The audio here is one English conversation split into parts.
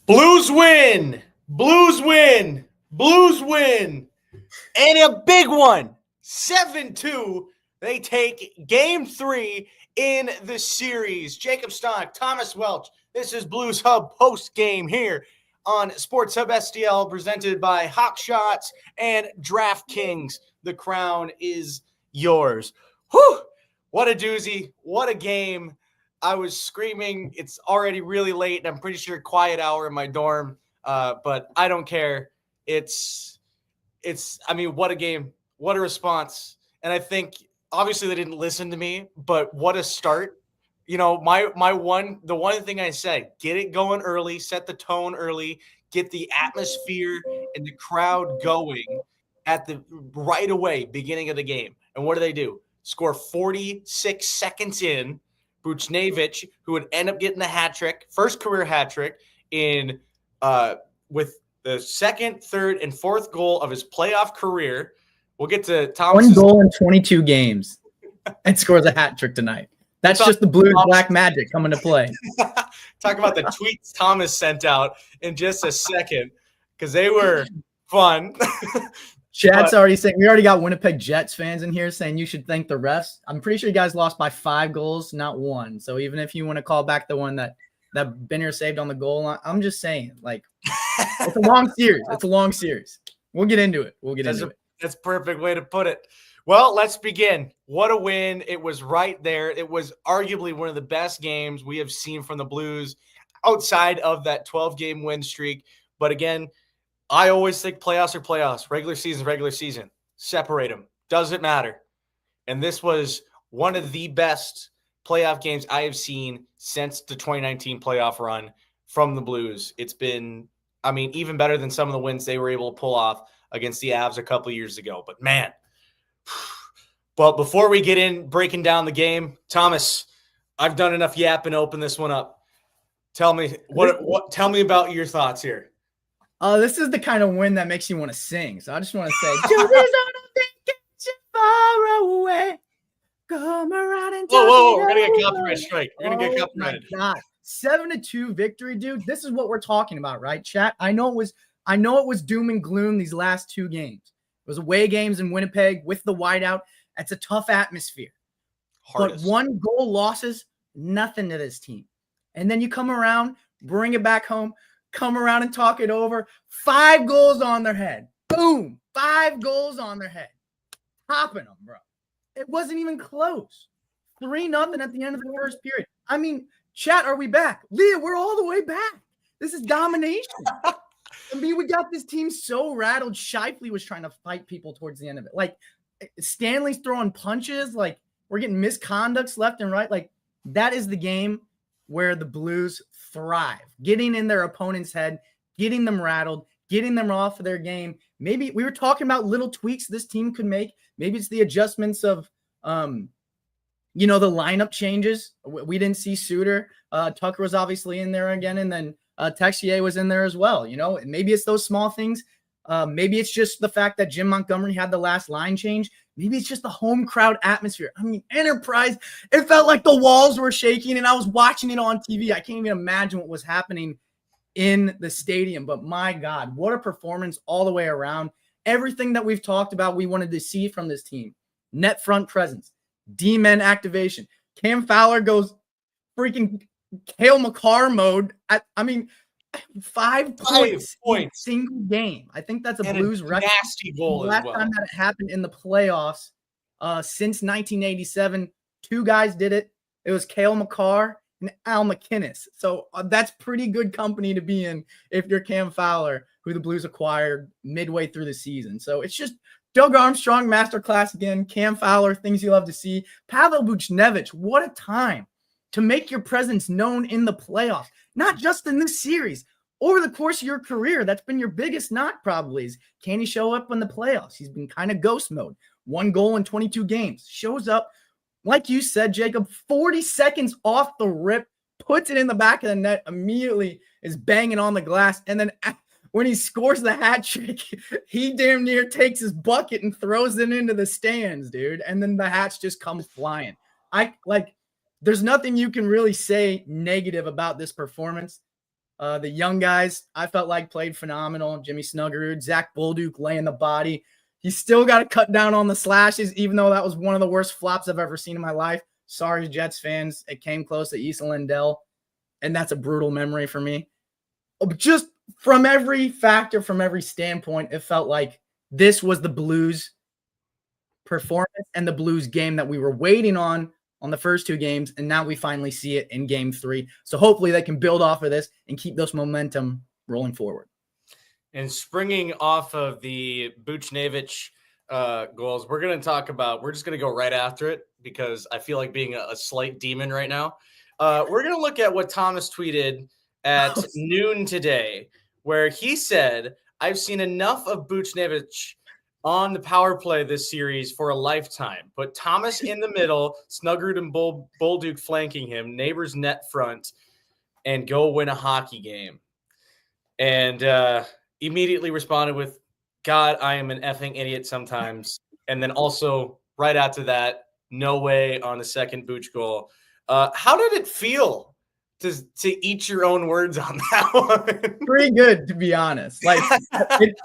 Blues win. Blues win. Blues win. And a big one. 7-2. They take game 3 in the series. Jacob Stanoch, Thomas Welch. This is Blues Hub post game here on Sports Hub STL, presented by Hot Shots and DraftKings. The crown is yours. Whew! What a doozy. What a game. I was screaming. It's already really late, and I'm pretty sure quiet hour in my dorm, but I don't care. I mean, what a game. What a response. And I think, obviously, they didn't listen to me, but what a start. You know, the one thing I said, get it going early, set the tone early, get the atmosphere and the crowd going at the right away, beginning of the game. And what do? Score 46 seconds in. Buchnevich, who would end up getting the hat trick, first career hat trick in with the second, third, and fourth goal of his playoff career. We'll get to Thomas. 1 goal in 22 games and scores a hat trick tonight. That's just the Blues black magic coming to play. Talk about the tweets Thomas sent out in just a second, because they were fun. Chat's already saying, we already got Winnipeg Jets fans in here saying you should thank the refs. I'm pretty sure you guys lost by 5 goals, not 1. So even if you want to call back the one that Binner saved on the goal line, I'm just saying, like, it's a long series. It's a long series. We'll get into it. That's a perfect way to put it. Well, let's begin. What a win. It was right there. It was arguably one of the best games we have seen from the Blues outside of that 12-game win streak. But again, I always think playoffs are playoffs. Regular season. Separate them. Doesn't matter. And this was one of the best playoff games I have seen since the 2019 playoff run from the Blues. It's been, I mean, even better than some of the wins they were able to pull off against the Avs a couple years ago. But man, well, before we get in breaking down the game, Thomas, I've done enough yapping to open this one up. Tell me tell me about your thoughts here. This is the kind of win that makes you want to sing. So I just want to say, get you far away. Come around and whoa, we're going to get copyright strike. We're going to get copyrighted. My God. 7-2 victory, dude. This is what we're talking about, right, chat? I know it was doom and gloom these last 2 games. It was away games in Winnipeg with the whiteout. It's a tough atmosphere. Hardest. But 1 goal losses, nothing to this team. And then you come around, bring it back home, come around and talk it over. 5 goals on their head. Boom. 5 goals on their head. Topping them, bro. It wasn't even close. 3-0 at the end of the first period. I mean, chat, are we back? Leah, we're all the way back. This is domination. I mean, we got this team so rattled. Scheifele was trying to fight people towards the end of it. Like, Stanley's throwing punches. Like, we're getting misconducts left and right. Like, that is the game where the Blues thrive. Getting in their opponent's head, getting them rattled, getting them off of their game. Maybe we were talking about little tweaks this team could make. Maybe it's the adjustments of, the lineup changes. We didn't see Suter. Tucker was obviously in there again, and then Texier was in there as well. And maybe it's those small things. Maybe it's just the fact that Jim Montgomery had the last line change. Maybe it's just the home crowd atmosphere. I mean, Enterprise, it felt like the walls were shaking, and I was watching it on TV. I can't even imagine what was happening in the stadium. But my God, what a performance all the way around. Everything that we've talked about, we wanted to see from this team. Net front presence, D-men activation. Cam Fowler goes freaking Cale Makar mode. 5 points in a single game. I think that's a Blues record. Nasty goal. Last time that it happened in the playoffs since 1987, 2 guys did it. It was Cale Makar and Al McInnes. So that's pretty good company to be in if you're Cam Fowler, who the Blues acquired midway through the season. So it's just Doug Armstrong masterclass again. Cam Fowler, things you love to see. Pavel Buchnevich, what a time to make your presence known in the playoffs. Not just in this series, over the course of your career. That's been your biggest knock probably is, can he show up in the playoffs? He's been kind of ghost mode. 1 goal in 22 games. Shows up, like you said, Jacob, 40 seconds off the rip, puts it in the back of the net, immediately is banging on the glass. And then when he scores the hat trick, he damn near takes his bucket and throws it into the stands, dude. And then the hats just come flying. There's nothing you can really say negative about this performance. The young guys, I felt like played phenomenal. Jimmy Snuggerud, Zach Bolduc laying the body. He's still got to cut down on the slashes, even though that was one of the worst flops I've ever seen in my life. Sorry, Jets fans. It came close to Issa Lindell, and that's a brutal memory for me. Just from every factor, from every standpoint, it felt like this was the Blues performance and the Blues game that we were waiting on the first two games, and now we finally see it in game 3. So hopefully they can build off of this and keep this momentum rolling forward. And springing off of the Buchnevich goals, we're just going to go right after it because I feel like being a slight demon right now. We're going to look at what Thomas tweeted at noon today, where he said, I've seen enough of Buchnevich on the power play this series for a lifetime. Put Thomas in the middle, Snuggerud and Bolduc flanking him, neighbors net front, and go win a hockey game. And immediately responded with, God, I am an effing idiot sometimes. And then also right after that, no way on the second Buch goal. How did it feel to eat your own words on that one? Pretty good, to be honest. Like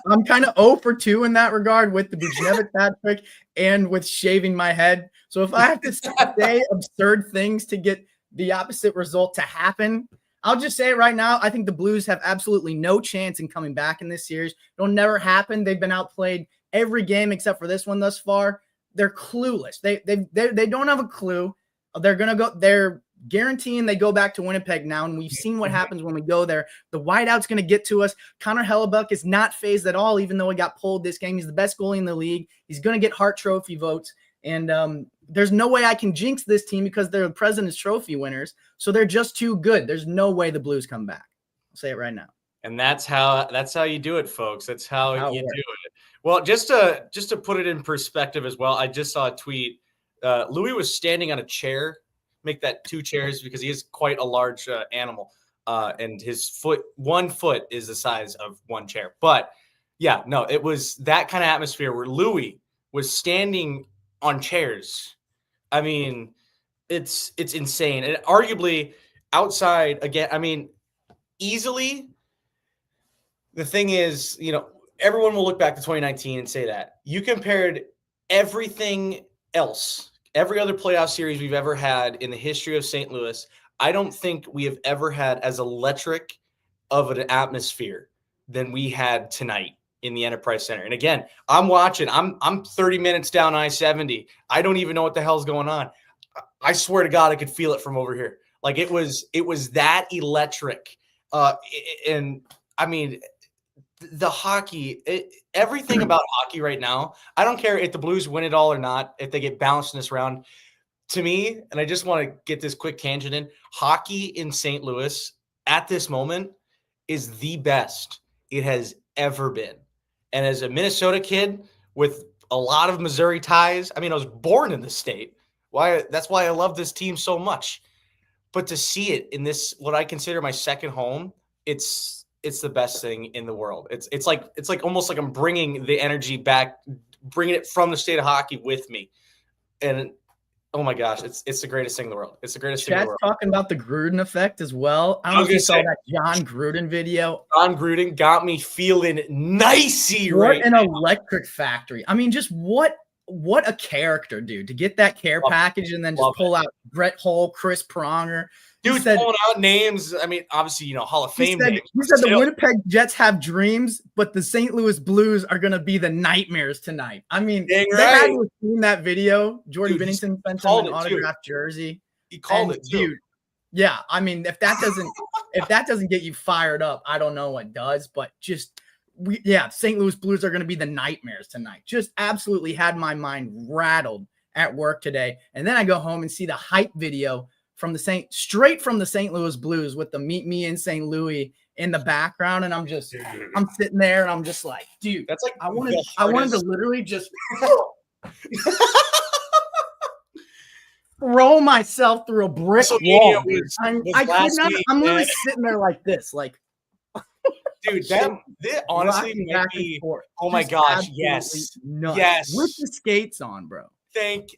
I'm kind of 0 for 2 in that regard with the Buchnevich hat trick and with shaving my head. So if I have to say absurd things to get the opposite result to happen, I'll just say it right now. I think the Blues have absolutely no chance in coming back in this series. It'll never happen. They've been outplayed every game except for this one thus far. They're clueless. They don't have a clue. They're guaranteeing they go back to Winnipeg now, and we've seen what happens when we go there. The whiteout's going to get to us. Connor Hellebuck is not phased at all, even though he got pulled this game. He's the best goalie in the league. He's going to get Hart Trophy votes, and there's no way I can jinx this team because they're the President's Trophy winners, so they're just too good. There's no way the Blues come back. I'll say it right now. And that's how you do it, folks. That's how you do it. Well, just to put it in perspective as well, I just saw a tweet. Louis was standing on a chair. Make that 2 chairs because he is quite a large animal, and his one foot is the size of 1 chair. But yeah, no, it was that kind of atmosphere where Louis was standing on chairs. I mean, it's insane. And arguably outside again, I mean, easily the thing is, everyone will look back to 2019 and say that you compared everything else, every other playoff series we've ever had in the history of St. Louis. I don't think we have ever had as electric of an atmosphere than we had tonight in the Enterprise Center. And again, I'm watching. I'm 30 minutes down I-70. I don't even know what the hell's going on. I swear to God, I could feel it from over here. Like it was that electric. And I mean, the hockey, everything about hockey right now, I don't care if the Blues win it all or not, if they get bounced in this round. To me, and I just want to get this quick tangent in, hockey in St. Louis at this moment is the best it has ever been. And as a Minnesota kid with a lot of Missouri ties, I mean, I was born in the state. That's why I love this team so much. But to see it in this, what I consider my second home, it's the best thing in the world. It's like almost like I'm bringing the energy back, bringing it from the state of hockey with me. And oh my gosh, it's the greatest thing in the world. It's the greatest thing in the world. Talking about the Gruden effect as well. I don't know if you saw that John Gruden video. John Gruden got me feeling nicey right now. What an electric factory. I mean, just what a character, dude, to get that care package and then just pull out Brett Hull, Chris Pronger. Dude, pulling out names. I mean, obviously, Hall of Fame names. He said the Winnipeg Jets have dreams, but the St. Louis Blues are going to be the nightmares tonight. I mean, they had to have seen that video. Jordan Binnington sent him an autographed jersey. He called it, too. Dude, yeah, I mean, if that doesn't get you fired up, I don't know what does. But just, St. Louis Blues are going to be the nightmares tonight. Just absolutely had my mind rattled at work today. And then I go home and see the hype video straight from the St. Louis Blues with the Meet Me in St. Louis in the background. And I'm sitting there and I'm just like, dude, that's like, I wanted to literally just throw myself through a brick wall. I'm literally sitting there like this, like, dude, that honestly might be, oh my gosh, yes, nuts. Yes, with the skates on, bro. Thank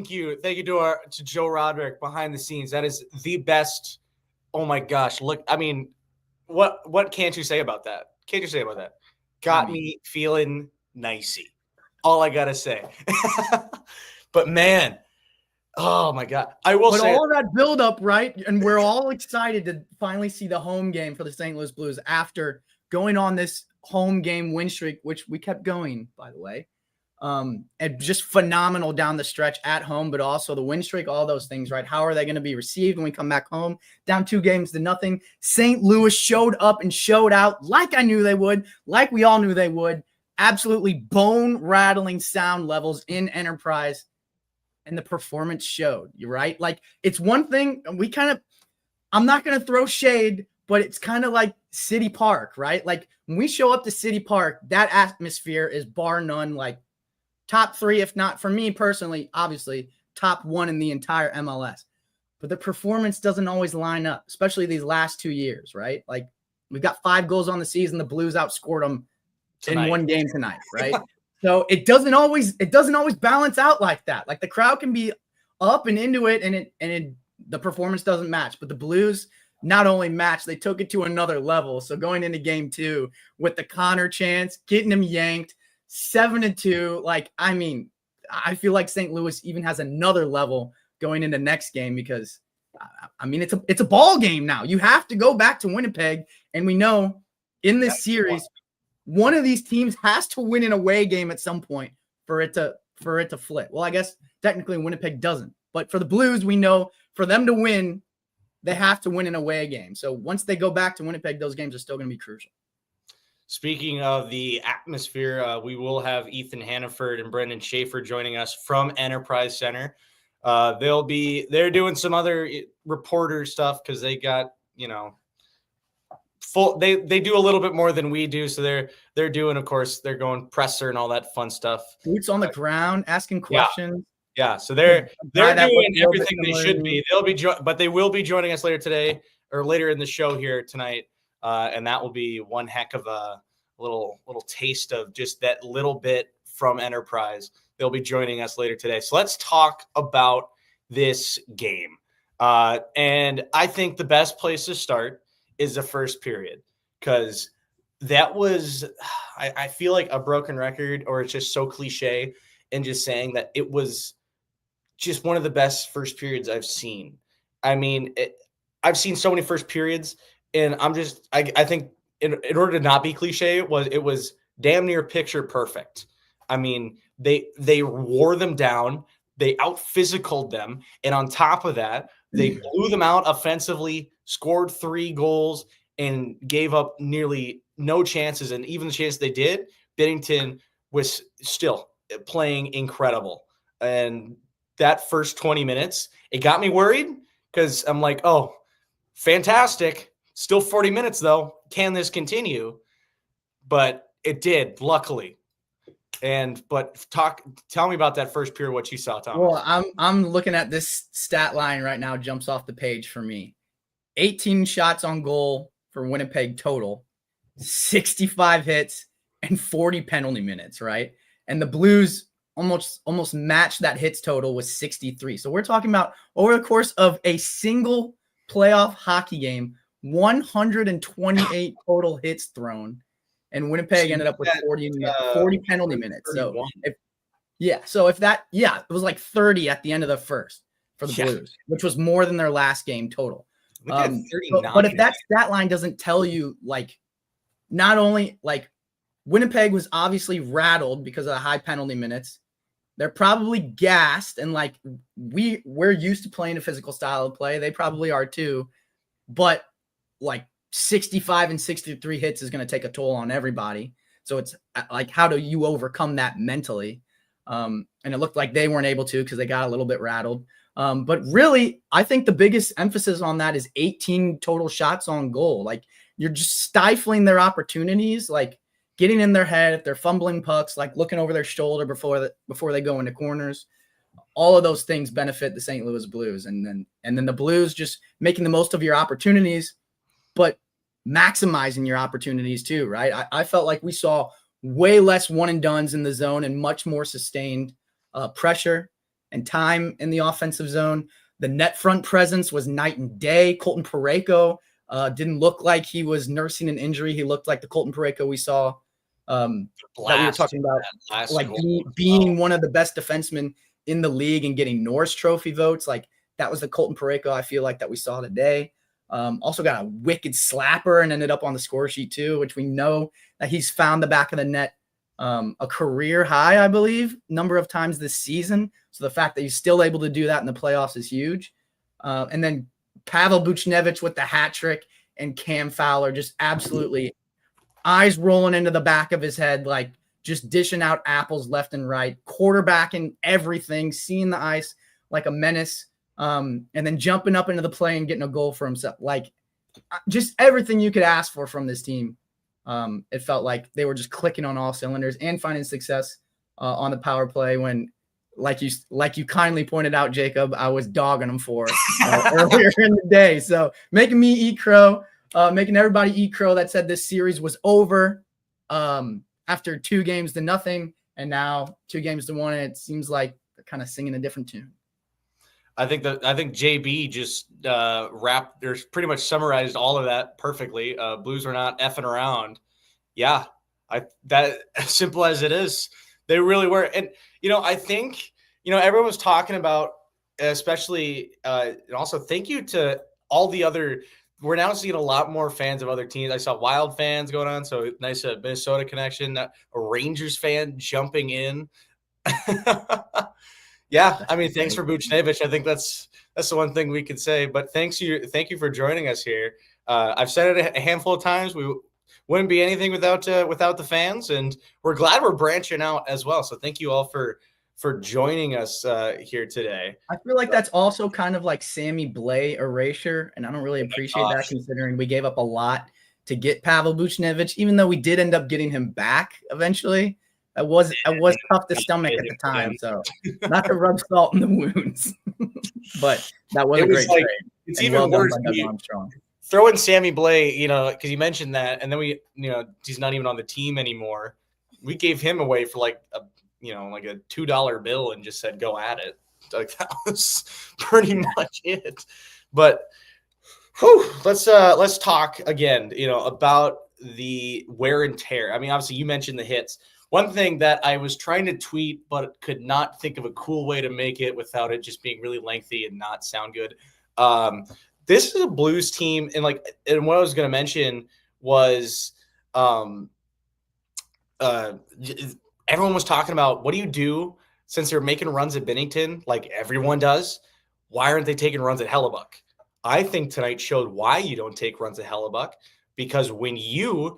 you to Joe Roderick behind the scenes. That is the best. Oh my gosh, look, I mean, what can't you say about that? Can't you say about that? Got me feeling nicey. All I gotta say. But man, oh my God. I will say all of that buildup, right? And we're all excited to finally see the home game for the St. Louis Blues after going on this home game win streak, which we kept going, by the way. And just phenomenal down the stretch at home, but also the win streak, all those things, right? How are they going to be received when we come back home? Down 2-0. St. Louis showed up and showed out like I knew they would, like we all knew they would. Absolutely bone-rattling sound levels in Enterprise, and the performance showed. You're right. Like, it's one thing I'm not going to throw shade, but it's kind of like City Park, right? Like, when we show up to City Park, that atmosphere is bar none, like, top 3, if not, for me personally, obviously, top 1 in the entire MLS. But the performance doesn't always line up, especially these last 2 years, right? Like, we've got 5 goals on the season. The Blues outscored them in one game tonight, right? So it doesn't always balance out like that. Like, the crowd can be up and into it, and the performance doesn't match. But the Blues not only matched, they took it to another level. So going into game 2 with the Connor chance, getting him yanked, 7-2. Like, I mean, I feel like St. Louis even has another level going into next game because, I mean, it's a ball game now. You have to go back to Winnipeg, and we know in this series, one of these teams has to win an away game at some point for it to flip. Well, I guess technically Winnipeg doesn't, but for the Blues, we know for them to win, they have to win an away game. So once they go back to Winnipeg, those games are still going to be crucial. Speaking of the atmosphere, we will have Ethan Hannaford and Brenden Schaeffer joining us from Enterprise Center. They're doing some other reporter stuff because they got, they do a little bit more than we do. So they're doing, of course, they're going presser and all that fun stuff. Boots on the ground, asking questions. Yeah. So they're doing everything they should be. But they will be joining us later today or later in the show here tonight. And that will be one heck of a little taste of just that little bit from Enterprise. They'll be joining us later today. So let's talk about this game. And I think the best place to start is the first period, because that was, I feel like a broken record, or it's just so cliche, and just saying that it was just one of the best first periods I've seen. I mean, I've seen so many first periods, and I think in order to not be cliche, it was damn near picture perfect. I mean, they wore them down, they out-physicaled them, and on top of that, they blew them out offensively, scored 3 goals, and gave up nearly no chances. And even the chance they did, Binnington was still playing incredible. And that first 20 minutes, it got me worried because I'm like, oh, fantastic. Still 40 minutes, though. Can this continue? But it did, luckily. Tell me about that first period, what you saw, Tom. Well, I'm looking at this stat line right now, jumps off the page for me. 18 shots on goal for Winnipeg total, 65 hits, and 40 penalty minutes, right? And the Blues almost matched that hits total with 63. So we're talking about over the course of a single playoff hockey game, 128 total hits thrown, and Winnipeg ended up with 40 penalty minutes. So it was like 30 at the end of the first for the Blues, which was more than their last game total. But if that stat line doesn't tell you, like, not only like Winnipeg was obviously rattled because of the high penalty minutes, they're probably gassed, and like we're used to playing a physical style of play. They probably are too, but like 65 and 63 hits is going to take a toll on everybody. So it's like, how do you overcome that mentally? And it looked like they weren't able to because they got a little bit rattled. But really, I think the biggest emphasis on that is 18 total shots on goal. Like, you're just stifling their opportunities, like getting in their head, if they're fumbling pucks, like looking over their shoulder before they go into corners. All of those things benefit the St. Louis Blues. And then the Blues just making the most of your opportunities, but maximizing your opportunities too, right? I felt like we saw way less one and dones in the zone and much more sustained pressure and time in the offensive zone. The net front presence was night and day. Colton Parayko Didn't look like he was nursing an injury. He looked like the Colton Parayko we saw that we were talking about, like being one of the best defensemen in the league and getting Norris Trophy votes. Like that was the Colton Parayko I feel like that we saw today. Also got a wicked slapper and ended up on the score sheet too, which we know that he's found the back of the net a career high, I believe, number of times this season. So the fact that he's still able to do that in the playoffs is huge. And then Pavel Buchnevich with the hat trick and Cam Fowler just absolutely eyes rolling into the back of his head, like just dishing out apples left and right, quarterbacking everything, seeing the ice like a menace, and then jumping up into the play and getting a goal for himself. Like just everything you could ask for from this team. It felt like they were just clicking on all cylinders and finding success on the power play when, like you kindly pointed out, Jacob, I was dogging them for earlier in the day. So making me eat crow, making everybody eat crow that said this series was over after 2-0, and now 2-1. And it seems like they're kind of singing a different tune. I think JB just pretty much summarized all of that perfectly. Blues are not effing around. Yeah, that as simple as it is. They really were. And, I think, everyone was talking about, especially, and also thank you to all the other, we're now seeing a lot more fans of other teams. I saw Wild fans going on. So nice Minnesota connection, a Rangers fan jumping in. Yeah. I mean, thanks for Buchnevich. I think that's the one thing we could say, but thank you for joining us here. I've said it a handful of times. We wouldn't be anything without the fans, and we're glad we're branching out as well. So thank you all for joining us here today. I feel like that's also kind of like Sammy Blais erasure, and I don't really appreciate that considering we gave up a lot to get Pavel Buchnevich, even though we did end up getting him back eventually. It was tough to stomach at the time, so not to rub salt in the wounds. But that was a great trade. It's even worse. Throw in Sammy Blais, because you mentioned that, and then he's not even on the team anymore. We gave him away for like a $2 bill and just said go at it. Like that was pretty much it. But let's talk again, about the wear and tear. I mean, obviously you mentioned the hits. One thing that I was trying to tweet, but could not think of a cool way to make it without it just being really lengthy and not sound good. This is a Blues team, and what I was going to mention was, everyone was talking about what do you do since they're making runs at Binnington, like everyone does. Why aren't they taking runs at Hellebuck? I think tonight showed why you don't take runs at Hellebuck, because when you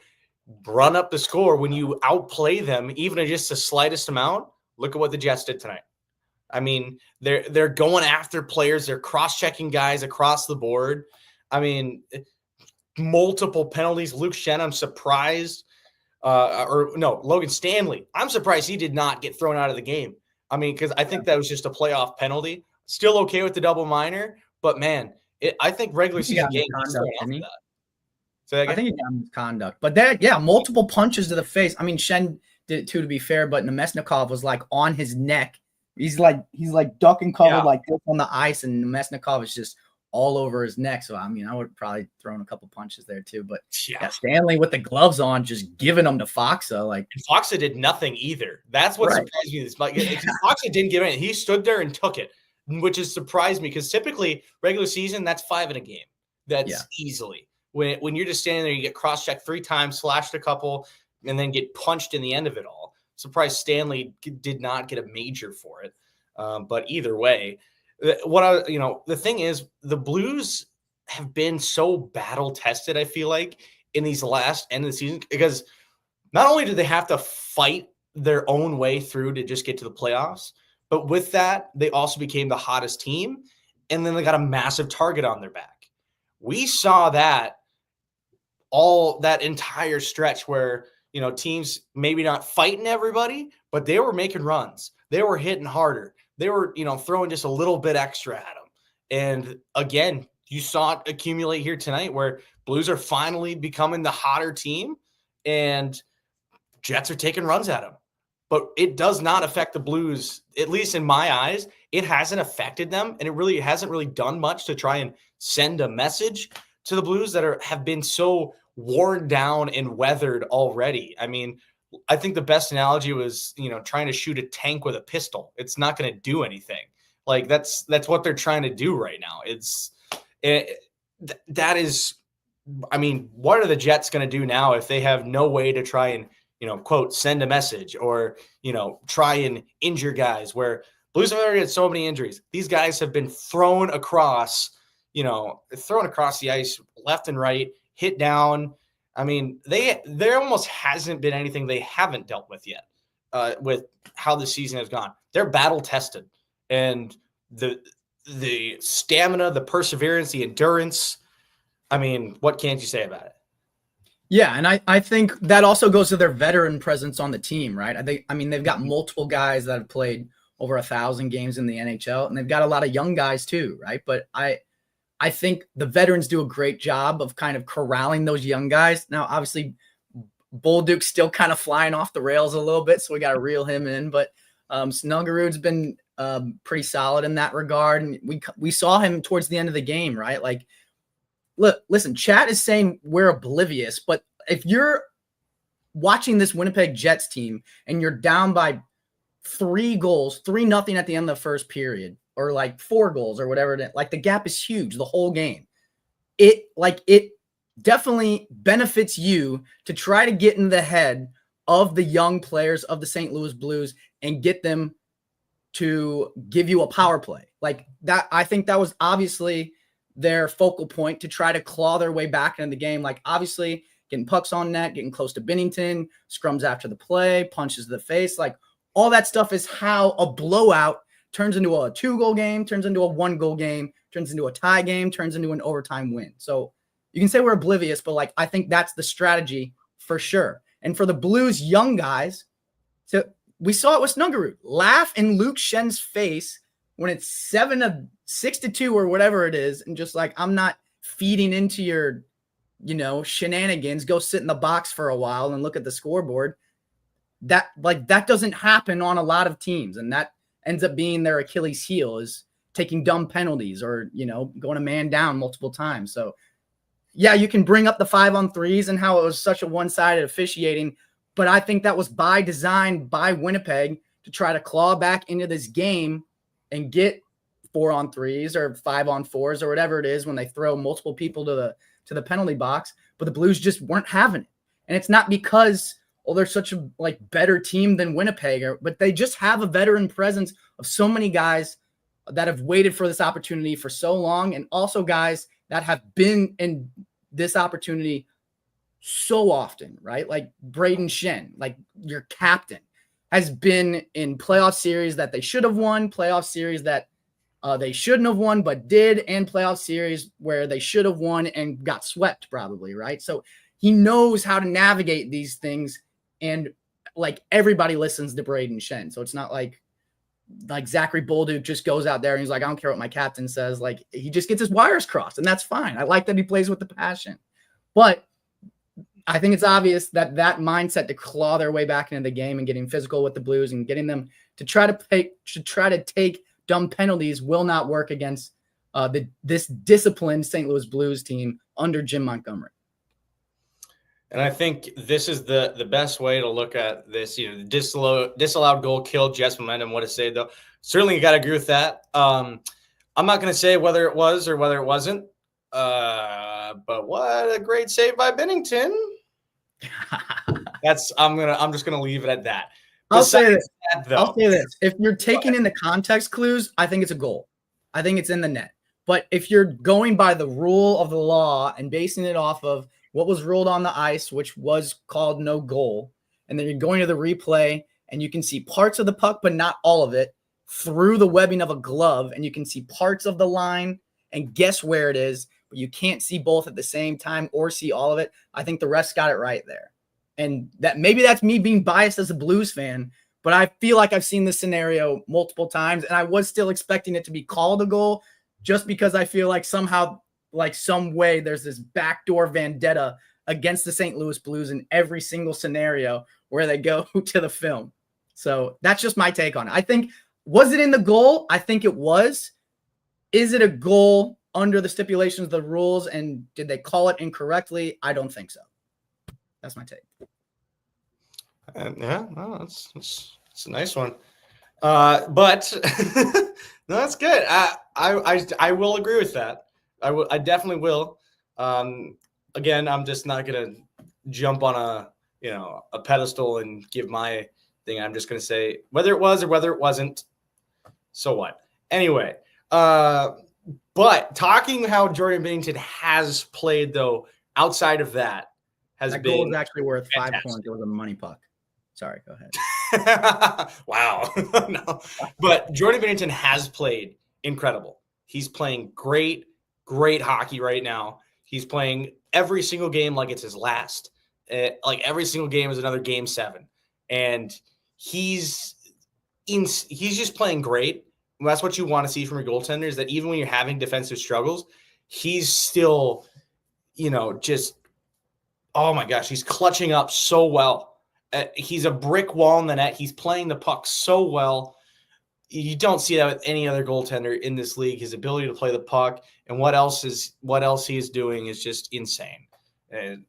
run up the score, when you outplay them, even just the slightest amount, look at what the Jets did tonight. I mean, they're going after players. They're cross-checking guys across the board. I mean, multiple penalties. Luke Shen, I'm surprised. Logan Stanley. I'm surprised he did not get thrown out of the game. I mean, because I think that was just a playoff penalty. Still okay with the double minor, but man, I think regular season game. I think he got misconduct. But multiple punches to the face. I mean, Shen did it too, to be fair, but Nemesnikov was like on his neck. He's like duck and covered like this on the ice, and Nemesnikov is just all over his neck. So I mean, I would probably thrown a couple punches there too. But Stanley with the gloves on, just giving them to Foxa. Like Foxa did nothing either. That's what surprised me. Foxa didn't give in. He stood there and took it, which has surprised me because typically regular season that's 5 in a game. That's easily when you're just standing there, you get cross-checked 3 times, slashed a couple, and then get punched in the end of it all. Surprised Stanley did not get a major for it. But either way, the thing is, the Blues have been so battle tested, I feel like, in these last end of the season, because not only do they have to fight their own way through to just get to the playoffs, but with that, they also became the hottest team, and then they got a massive target on their back. We saw that all that entire stretch where teams maybe not fighting everybody, but they were making runs. They were hitting harder. They were, throwing just a little bit extra at them. And again, you saw it accumulate here tonight where Blues are finally becoming the hotter team and Jets are taking runs at them. But it does not affect the Blues, at least in my eyes. It hasn't affected them, and it really hasn't really done much to try and send a message to the Blues that have been so worn down and weathered already. I mean, I think the best analogy was, trying to shoot a tank with a pistol. It's not going to do anything. Like that's what they're trying to do right now. That is, I mean, what are the Jets going to do now if they have no way to try and, quote, send a message or, try and injure guys, where Blues have already had so many injuries. These guys have been thrown across the ice left and right, hit down. I mean, there almost hasn't been anything they haven't dealt with yet with how the season has gone. They're battle tested, and the stamina, the perseverance, the endurance. I mean, what can't you say about it? Yeah, and I think that also goes to their veteran presence on the team, right? I mean, they've got multiple guys that have played over 1,000 games in the NHL, and they've got a lot of young guys too, right? But I think the veterans do a great job of kind of corralling those young guys. Now, obviously, Bolduc's still kind of flying off the rails a little bit, so we got to reel him in. But Snuggerud's been pretty solid in that regard, and we saw him towards the end of the game, right? Like, look, listen, chat is saying we're oblivious, but if you're watching this Winnipeg Jets team and you're down by 3-0 at the end of the first period, or like 4 goals or whatever it is, like the gap is huge the whole game. It definitely benefits you to try to get in the head of the young players of the St. Louis Blues and get them to give you a power play. Like that, I think that was obviously their focal point, to try to claw their way back into the game. Like obviously getting pucks on net, getting close to Binnington, scrums after the play, punches to the face. Like all that stuff is how a blowout turns into a 2-goal game, turns into a 1-goal game, turns into a tie game, turns into an overtime win. So you can say we're oblivious, but like, I think that's the strategy for sure. And for the Blues young guys, so we saw it with Snuggerud laugh in Luke Schenn's face when it's 6-2 or whatever it is. And just like, I'm not feeding into your, shenanigans, go sit in the box for a while and look at the scoreboard. That doesn't happen on a lot of teams. And that ends up being their Achilles heel, is taking dumb penalties or, going a man down multiple times. So yeah, you can bring up the 5-on-3s and how it was such a one-sided officiating, but I think that was by design by Winnipeg to try to claw back into this game and get 4-on-3s or 5-on-4s or whatever it is when they throw multiple people to the penalty box. But the Blues just weren't having it. And it's not because, they're such a better team than Winnipeg, but they just have a veteran presence of so many guys that have waited for this opportunity for so long, and also guys that have been in this opportunity so often, right? Like Brenden Shen, like your captain, has been in playoff series that they should have won, playoff series that they shouldn't have won but did, and playoff series where they should have won and got swept probably, right? So he knows how to navigate these things, and like everybody listens to Brenden Shen. So it's not like Zachary Bolduc just goes out there and he's like, I don't care what my captain says. Like he just gets his wires crossed, and that's fine. I like that he plays with the passion, but I think it's obvious that mindset to claw their way back into the game and getting physical with the Blues and getting them to try to take dumb penalties will not work against this disciplined St. Louis Blues team under Jim Montgomery. And I think this is the best way to look at this. The disallowed goal killed Jets momentum. What to say, though? Certainly, you got to agree with that. I'm not going to say whether it was or whether it wasn't. But what a great save by Binnington. I'm just gonna leave it at that. I'll say this. If you're taking in the context clues, I think it's a goal. I think it's in the net. But if you're going by the rule of the law and basing it off of what was ruled on the ice, which was called no goal, and then you're going to the replay and you can see parts of the puck, but not all of it, through the webbing of a glove, and you can see parts of the line and guess where it is, but you can't see both at the same time or see all of it. I think the refs got it right there. And that maybe that's me being biased as a Blues fan, but I feel like I've seen this scenario multiple times, and I was still expecting it to be called a goal just because I feel like somehow, like some way, there's this backdoor vendetta against the St. Louis Blues in every single scenario where they go to the film. So that's just my take on it. I think, was it in the goal? I think it was. Is it a goal under the stipulations of the rules, and did they call it incorrectly? I don't think so. That's my take. Yeah, no, it's a nice one. But no, that's good. I will agree with that. I definitely will. Again, I'm just not gonna jump on a pedestal and give my thing. I'm just gonna say whether it was or whether it wasn't. So what? Anyway, but talking how Jordan Binnington has played though, outside of that That goal is actually worth fantastic. 5 points. It was a money puck. Sorry, go ahead. Wow. No. But Jordan Binnington has played incredible. He's playing great hockey right now. He's playing every single game like it's his last. Like every single game is another game 7. And he's just playing great. And that's what you want to see from your goaltender, is that even when you're having defensive struggles, he's still, just, oh my gosh, he's clutching up so well. He's a brick wall in the net. He's playing the puck so well. You don't see that with any other goaltender in this league. His ability to play the puck and what else he is doing is just insane. And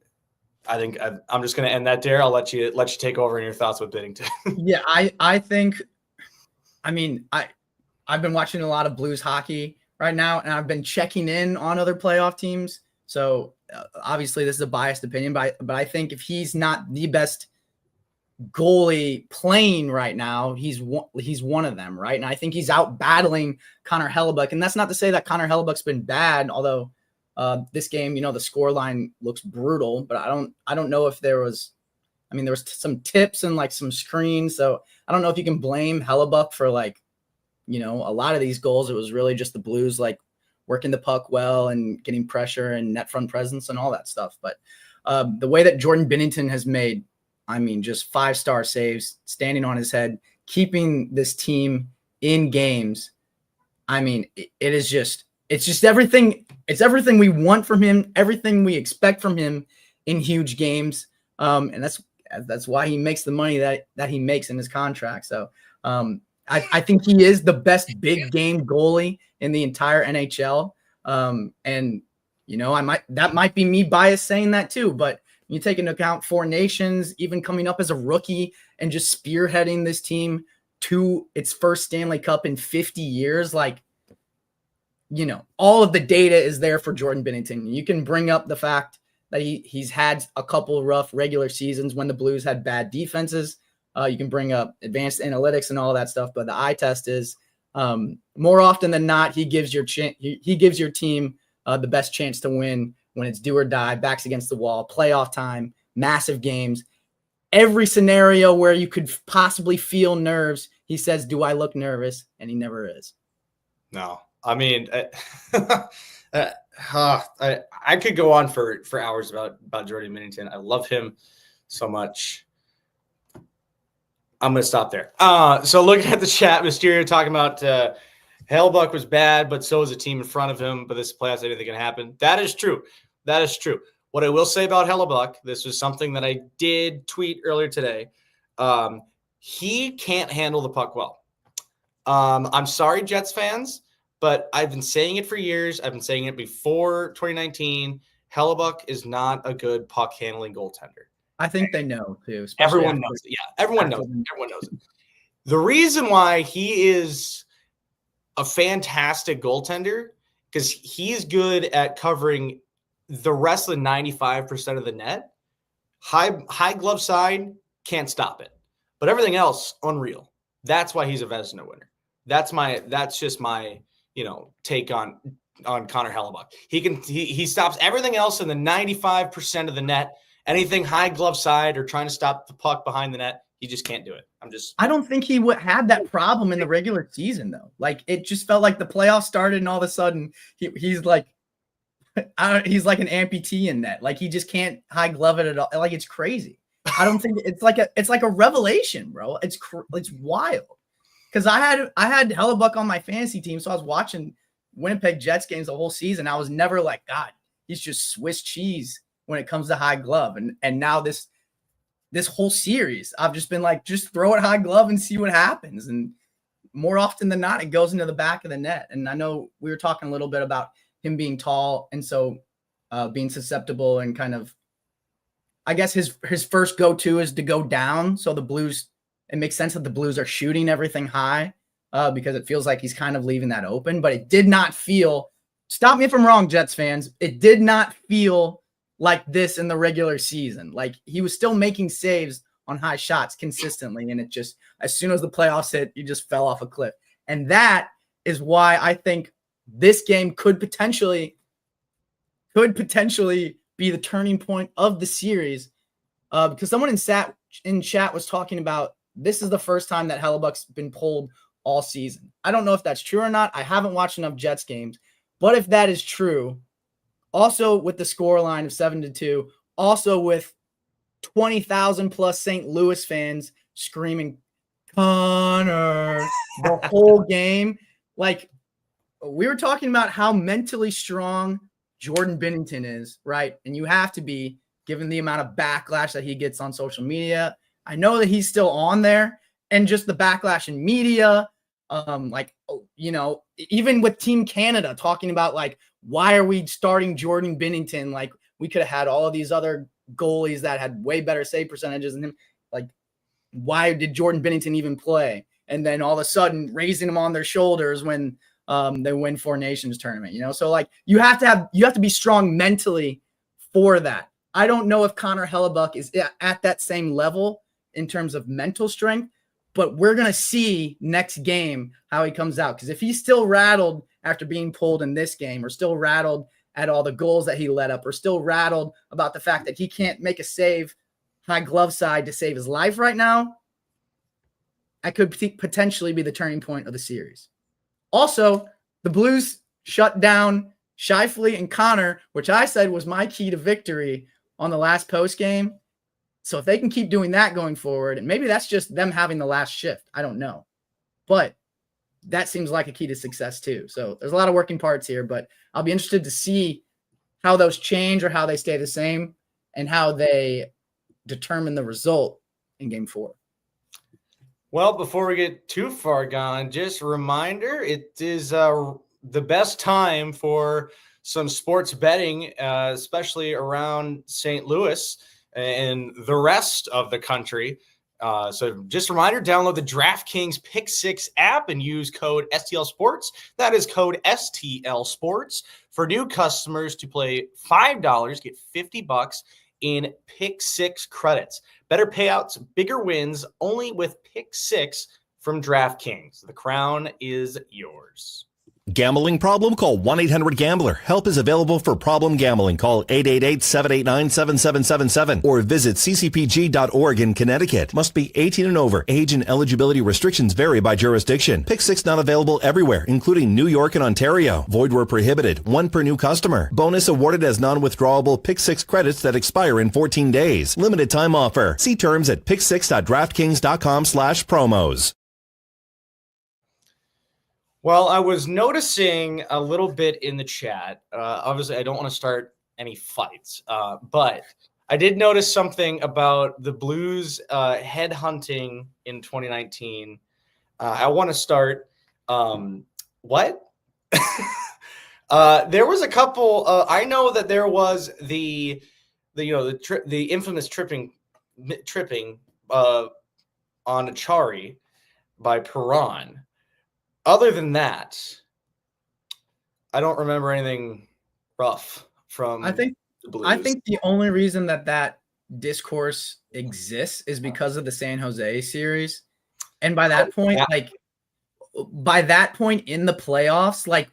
I think I'm just going to end that there. I'll let you take over in your thoughts with Binnington. Yeah, I think, I've been watching a lot of Blues hockey right now, and I've been checking in on other playoff teams. So obviously this is a biased opinion, but I think if he's not the best goalie playing right now, he's one of them, right? And I think he's out battling Connor Hellebuyck. And that's not to say that Connor Hellebuck's been bad, although this game, the score line looks brutal, but I don't know if there was some tips and like some screens. So I don't know if you can blame Hellebuyck for a lot of these goals. It was really just the Blues working the puck well and getting pressure and net front presence and all that stuff. But the way that Jordan Binnington has made, just 5-star saves, standing on his head, keeping this team in games. It's just everything. It's everything we want from him, everything we expect from him in huge games. And that's why he makes the money that he makes in his contract. So I think he is the best big game goalie in the entire NHL. And that might be me biased saying that too, but you take into account 4 nations, even coming up as a rookie and just spearheading this team to its first Stanley Cup in 50 years. All of the data is there for Jordan Binnington. You can bring up the fact that he's had a couple rough regular seasons when the Blues had bad defenses. You can bring up advanced analytics and all that stuff, but the eye test is more often than not, he gives your team the best chance to win when it's do or die, backs against the wall, playoff time, massive games. Every scenario where you could possibly feel nerves, he says, "Do I look nervous?" And he never is. No, I could go on for hours about Jordan Binnington. I love him so much. I'm going to stop there. So looking at the chat, Mysterio talking about Hellebuyck was bad, but so is a team in front of him. But this playoffs, anything can happen. That is true. What I will say about Hellebuyck, this was something that I did tweet earlier today. He can't handle the puck well. I'm sorry, Jets fans, but I've been saying it for years. I've been saying it before 2019. Hellebuyck is not a good puck handling goaltender. I think they know too. Everyone knows it. Yeah, everyone knows it. The reason why he is a fantastic goaltender, because he's good at covering the rest of the 95% of the net. High glove side, can't stop it. But everything else, unreal. That's why he's a Vezina winner. That's just my take on Connor Hellebuyck. He stops everything else in the 95% of the net. Anything high glove side or trying to stop the puck behind the net, he just can't do it. I don't think he would have that problem in the regular season though. It just felt like the playoffs started and all of a sudden he's like an amputee in net. He just can't high glove it at all. It's crazy. I don't think it's like a revelation, bro. It's wild. Because I had Hellebuyck on my fantasy team, so I was watching Winnipeg Jets games the whole season. I was never like, God, he's just Swiss cheese when it comes to high glove. And now this whole series, I've just been like, just throw it high glove and see what happens. And more often than not, it goes into the back of the net. And I know we were talking a little bit about him being tall and so being susceptible and kind of, I guess his first go-to is to go down. So the Blues, it makes sense that the Blues are shooting everything high because it feels like he's kind of leaving that open. But it did not feel, stop me if I'm wrong, Jets fans, it did not feel like this in the regular season. Like he was still making saves on high shots consistently. And it just, as soon as the playoffs hit, he just fell off a cliff. And that is why I think this game could potentially be the turning point of the series. Because someone in chat was talking about this is the first time that Hellebuck's been pulled all season. I don't know if that's true or not. I haven't watched enough Jets games. But if that is true, also with the scoreline of 7-2, also with 20,000 plus St. Louis fans screaming, Connor, the whole game. Like, we were talking about how mentally strong Jordan Binnington is, right? And you have to be, given the amount of backlash that he gets on social media. I know that he's still on there, and just the backlash in media, even with Team Canada talking about, like, why are we starting Jordan Binnington? Like, we could have had all of these other goalies that had way better save percentages than him. Like, why did Jordan Binnington even play? And then all of a sudden raising him on their shoulders when they win Four Nations tournament, So like you have to be strong mentally for that. I don't know if Connor Hellebuck is at that same level in terms of mental strength, but we're going to see next game how he comes out. Because if he's still rattled after being pulled in this game, or still rattled at all the goals that he let up, or still rattled about the fact that he can't make a save high glove side to save his life right now, that could potentially be the turning point of the series. Also, the Blues shut down Scheifele and Connor, which I said was my key to victory on the last post game. So if they can keep doing that going forward, and maybe that's just them having the last shift, I don't know. But that seems like a key to success too. So there's a lot of working parts here, but I'll be interested to see how those change or how they stay the same and how they determine the result in game 4. Well, before we get too far gone, just a reminder, it is the best time for some sports betting, especially around St. Louis and the rest of the country. So just a reminder, download the DraftKings Pick 6 app and use code STL Sports. That is code STL Sports for new customers to play $5, get $50 in Pick 6 credits. Better payouts, bigger wins, only with Pick 6 from DraftKings. The crown is yours. Gambling problem? Call 1-800-GAMBLER. Help is available for problem gambling. Call 888-789-7777 or visit ccpg.org in Connecticut. Must be 18 and over. Age and eligibility restrictions vary by jurisdiction. Pick 6 not available everywhere, including New York and Ontario. Void where prohibited. 1 per new customer. Bonus awarded as non-withdrawable Pick 6 credits that expire in 14 days. Limited time offer. See terms at pick6.draftkings.com/promos. Well, I was noticing a little bit in the chat. Obviously, I don't want to start any fights, but I did notice something about the Blues headhunting in 2019. I want to start. What? There was a couple. I know that there was the infamous tripping on Achari by Perron. Other than that, I don't remember anything rough from the Blues. I think the only reason that discourse exists is because of the San Jose series. And by that point, in the playoffs, like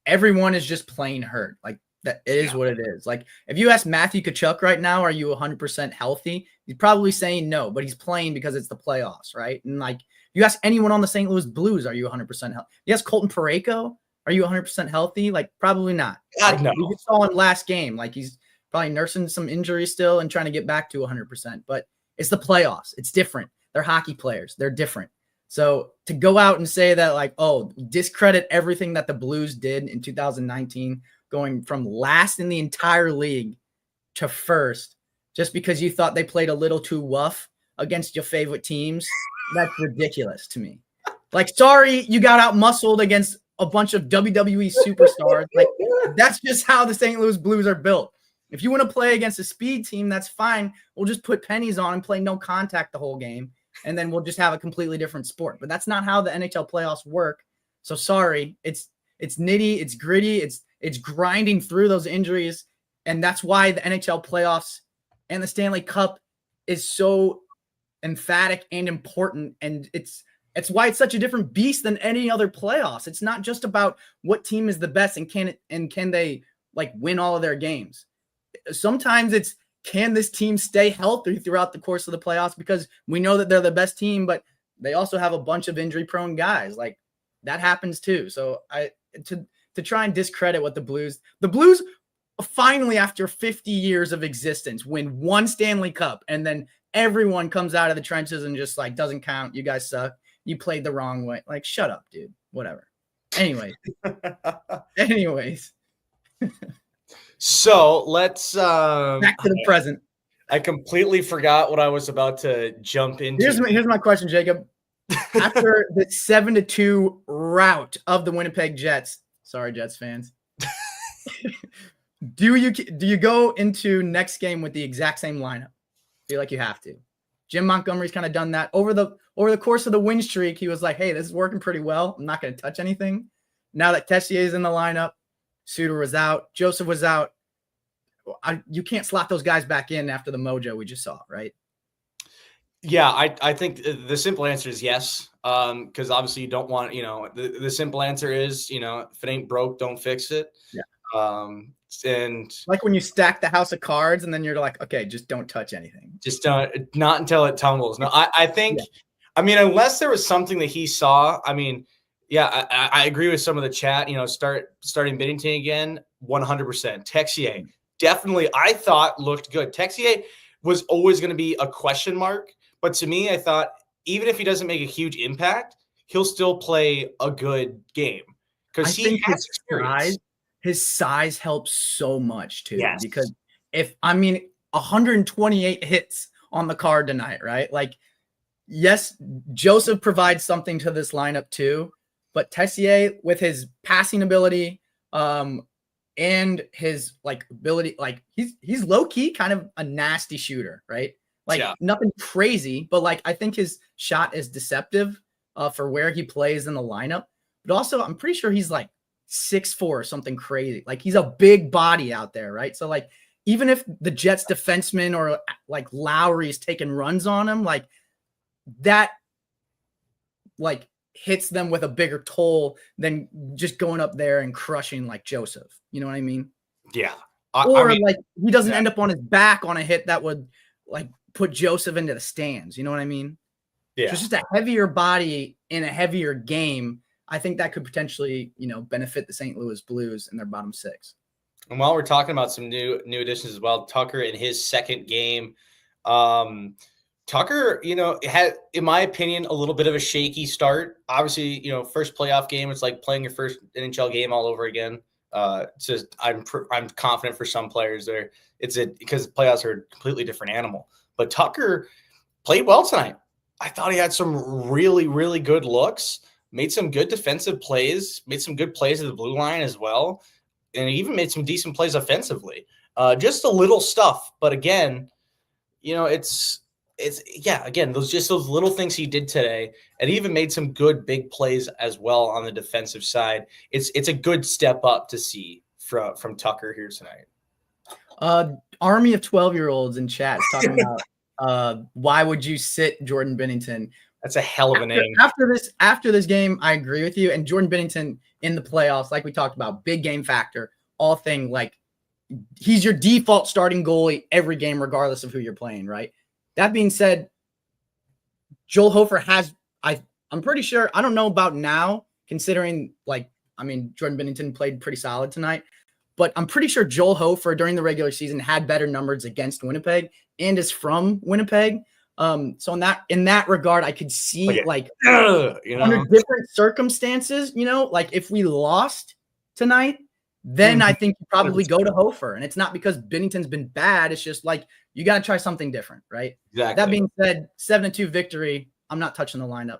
everyone is just plain hurt. Like that is what it is. Like if you ask Matthew Tkachuk right now, are you 100% healthy? He's probably saying no, but he's playing because it's the playoffs, right? And like you ask anyone on the St. Louis Blues, are you 100% healthy? You ask Colton Parayko, are you 100% healthy? Like probably not. God, no. We just saw in last game, like he's probably nursing some injuries still and trying to get back to 100%. But it's the playoffs. It's different. They're hockey players. They're different. So to go out and say that, like, oh, discredit everything that the Blues did in 2019, going from last in the entire league to first, just because you thought they played a little too rough against your favorite teams, that's ridiculous to me. Like, sorry, you got out muscled against a bunch of WWE superstars. Like, that's just how the St. Louis Blues are built. If you want to play against a speed team, that's fine. We'll just put pennies on and play no contact the whole game, and then we'll just have a completely different sport. But that's not how the NHL playoffs work. So sorry, it's nitty, it's gritty, it's grinding through those injuries, and that's why the NHL playoffs and the Stanley Cup is so emphatic and important, and it's why it's such a different beast than any other playoffs. It's not just about what team is the best and can they like win all of their games. Sometimes it's, can this team stay healthy throughout the course of the playoffs, because we know that they're the best team, but they also have a bunch of injury prone guys. Like, that happens too. So to try and discredit what the Blues finally, after 50 years of existence, win one Stanley Cup, and then everyone comes out of the trenches and just like, doesn't count. You guys suck. You played the wrong way. Like, shut up, dude. Whatever. Anyways. So let's back to the present. I completely forgot what I was about to jump into. Here's my question, Jacob. After the 7-2 rout of the Winnipeg Jets, sorry, Jets fans, do you go into next game with the exact same lineup? Feel like you have to. Jim Montgomery's kind of done that over the course of the win streak. He was like, "Hey, this is working pretty well. I'm not going to touch anything." Now that Tessier's in the lineup, Suter was out, Joseph was out. You can't slot those guys back in after the mojo we just saw, right? Yeah, I think the simple answer is yes. Because obviously you don't want, the simple answer is, if it ain't broke, don't fix it. Yeah. And like when you stack the house of cards and then you're like, okay, just don't touch anything. Just not until it tumbles. No, I think, yeah. I mean, unless there was something that he saw, I mean, yeah, I agree with some of the chat, starting Binnington again, 100%. Texier, definitely, I thought looked good. Texier was always going to be a question mark, but to me, I thought even if he doesn't make a huge impact, he'll still play a good game because he has experience. His size helps so much too. Yes. Because 128 hits on the card tonight, right? Like, yes, Joseph provides something to this lineup too, but Tessier with his passing ability, and his ability, he's low key kind of a nasty shooter, right? Nothing crazy, but I think his shot is deceptive for where he plays in the lineup. But also, I'm pretty sure he's 6'4" or something crazy. He's a big body out there, right? So even if the Jets defenseman or Lowry's taking runs on him, that hits them with a bigger toll than just going up there and crushing Joseph. You know what I mean? Yeah. He doesn't end up on his back on a hit that would put Joseph into the stands. You know what I mean? Yeah. So just a heavier body in a heavier game. I think that could potentially, benefit the St. Louis Blues in their bottom six. And while we're talking about some new additions as well, Tucker in his second game, Tucker, had, in my opinion, a little bit of a shaky start. Obviously, first playoff game, it's like playing your first NHL game all over again. It's just, I'm confident for some players there. Because playoffs are a completely different animal. But Tucker played well tonight. I thought he had some really, really good looks. Made some good defensive plays, made some good plays at the blue line as well, and he even made some decent plays offensively. Just a little stuff, but again, again, those little things he did today, and he even made some good big plays as well on the defensive side. It's a good step up to see from Tucker here tonight. Army of 12-year-olds in chat is talking about why would you sit Jordan Binnington? That's a hell of a name. After this game, I agree with you. And Jordan Binnington in the playoffs, like we talked about, big game factor, all thing, he's your default starting goalie every game, regardless of who you're playing, right? That being said, Joel Hofer has, I'm pretty sure, I don't know about now, considering Jordan Binnington played pretty solid tonight, but I'm pretty sure Joel Hofer during the regular season had better numbers against Winnipeg and is from Winnipeg. So in that regard, I could see under different circumstances, if we lost tonight, then I think you probably go to Hofer. And it's not because Binnington's been bad. It's just you got to try something different, right? Exactly. That being said, 7-2 victory. I'm not touching the lineup,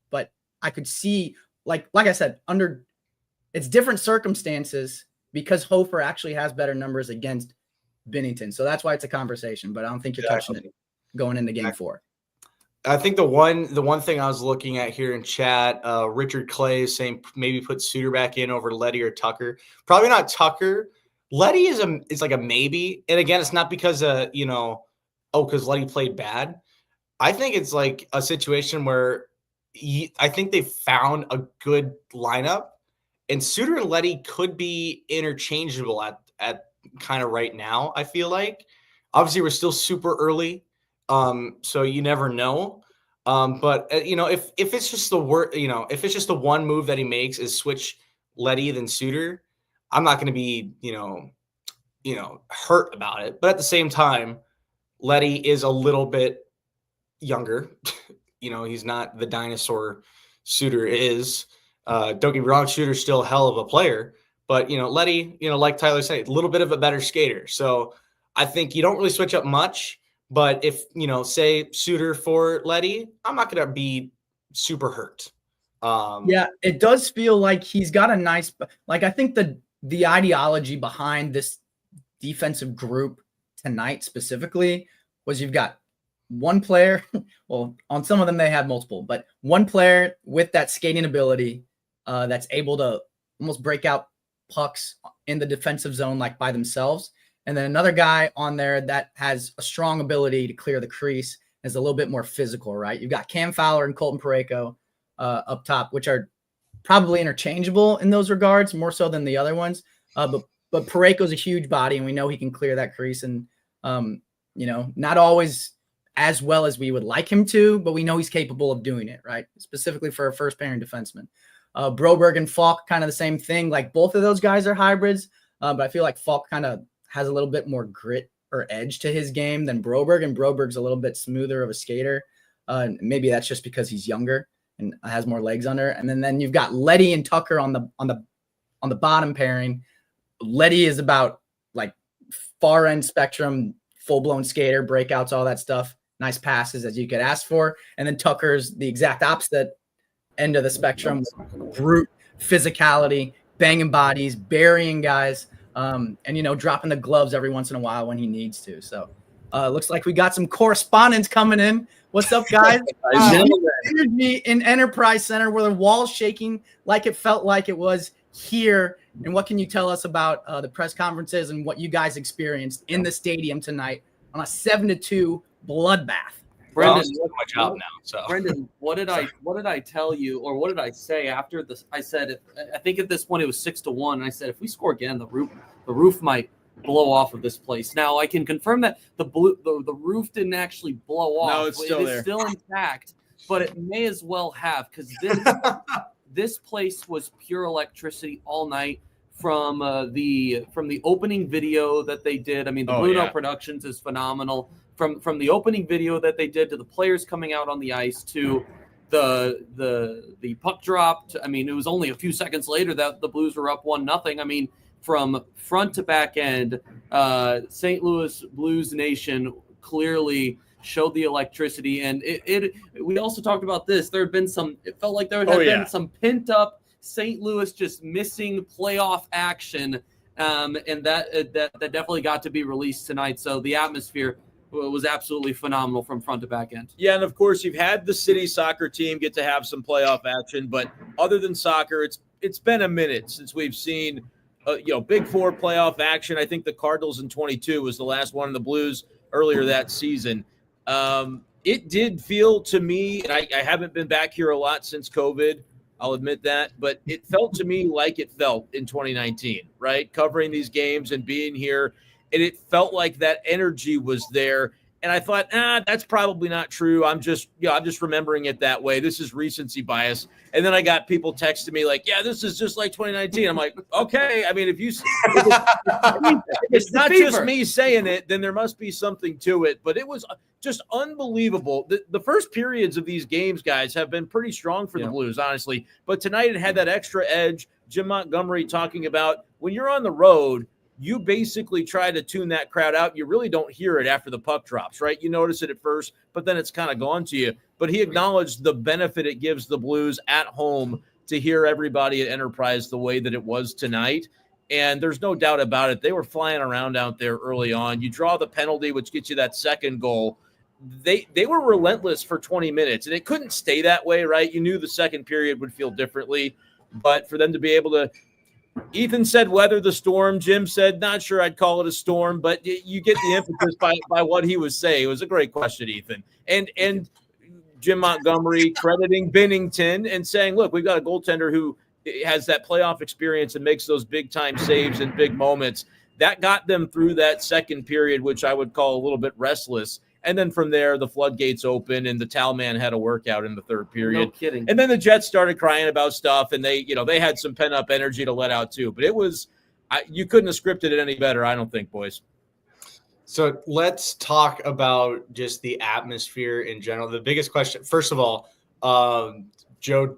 but I could see, like I said, under it's different circumstances because Hofer actually has better numbers against Binnington. So that's why it's a conversation, but I don't think you're touching it going into game 4. I think the one thing I was looking at here in chat, Richard Clay is saying maybe put Suter back in over Leddy or Tucker. Probably not Tucker. Leddy is like a maybe. And again, it's not because because Leddy played bad. I think it's like a situation where I think they found a good lineup, and Suter and Leddy could be interchangeable at kind of right now. I feel like obviously we're still super early. So you never know. But if it's just if it's just the one move that he makes is switch Leddy then Suter, I'm not going to be, hurt about it. But at the same time, Leddy is a little bit younger. He's not the dinosaur Suter is. Don't get me wrong, Suter's still a hell of a player. But, Leddy, like Tyler said, a little bit of a better skater. So I think you don't really switch up much. But if, say Suter for Leddy, I'm not going to be super hurt. Yeah, it does feel like he's got a nice – I think the ideology behind this defensive group tonight specifically was you've got one player – well, on some of them they had multiple, but one player with that skating ability that's able to almost break out pucks in the defensive zone by themselves. And then another guy on there that has a strong ability to clear the crease, is a little bit more physical, right? You've got Cam Fowler and Colton Parayko up top, which are probably interchangeable in those regards, more so than the other ones. But Parayko's a huge body, and we know he can clear that crease. And, not always as well as we would like him to, but we know he's capable of doing it, right? Specifically for a first-pairing defenseman. Broberg and Falk, kind of the same thing. Both of those guys are hybrids, but I feel like Falk kind of has a little bit more grit or edge to his game than Broberg, and Broberg's a little bit smoother of a skater. Maybe that's just because he's younger and has more legs under. And then you've got Leddy and Tucker on the bottom pairing. Leddy is about far end spectrum, full blown skater, breakouts, all that stuff, nice passes as you could ask for. And then Tucker's the exact opposite end of the spectrum, brute physicality, banging bodies, burying guys. And dropping the gloves every once in a while when he needs to. So looks like we got some correspondence coming in. What's up, guys? Energy in Enterprise Center where the wall's shaking like it felt like it was here. And what can you tell us about the press conferences and what you guys experienced in the stadium tonight on a 7-2 bloodbath? Brenden, my job now. So Brenden, what did I tell you, or what did I say after this? I said, I think at this point it was 6-1. And I said, if we score again, the roof might blow off of this place. Now I can confirm that the roof didn't actually blow off. No, it's still there. It's still intact, but it may as well have, because this place was pure electricity all night. From the opening video that they did. I mean, the Blue Note Productions is phenomenal. From the opening video that they did to the players coming out on the ice to the puck drop. I mean, it was only a few seconds later that the Blues were up 1-0. I mean, from front to back end, St. Louis Blues Nation clearly showed the electricity. And we also talked about this. There had been it felt like there had been some pent up St. Louis just missing playoff action. And that definitely got to be released tonight. So the atmosphere was absolutely phenomenal from front to back end. Yeah, and of course you've had the city soccer team get to have some playoff action, but other than soccer, it's been a minute since we've seen Big Four playoff action. I think the Cardinals in 22 was the last one, in the Blues earlier that season. It did feel to me, and I haven't been back here a lot since COVID, I'll admit that, but it felt to me like it felt in 2019, right? Covering these games and being here. And it felt like that energy was there. And I thought, that's probably not true. I'm just remembering it that way. This is recency bias. And then I got people texting me like, yeah, this is just like 2019. I'm like, okay. I mean, if it's not just me saying it, then there must be something to it. But it was just unbelievable. The first periods of these games, guys, have been pretty strong for the Blues, honestly. But tonight it had that extra edge. Jim Montgomery talking about when you're on the road, you basically try to tune that crowd out. You really don't hear it after the puck drops, right? You notice it at first, but then it's kind of gone to you. But he acknowledged the benefit it gives the Blues at home to hear everybody at Enterprise the way that it was tonight. And there's no doubt about it. They were flying around out there early on. You draw the penalty, which gets you that second goal. They were relentless for 20 minutes, and it couldn't stay that way, right? You knew the second period would feel differently, but for them to be able to, Ethan said weather the storm. Jim said, not sure I'd call it a storm, but you get the emphasis by what he was saying. It was a great question, Ethan. And Jim Montgomery crediting Binnington and saying, look, we've got a goaltender who has that playoff experience and makes those big-time saves in big moments. That got them through that second period, which I would call a little bit restless. And then from there, the floodgates open, and the towel man had a workout in the third period. No kidding. And then the Jets started crying about stuff, and they had some pent up energy to let out too. But it was, you couldn't have scripted it any better, I don't think, boys. So let's talk about just the atmosphere in general. The biggest question, first of all, Joe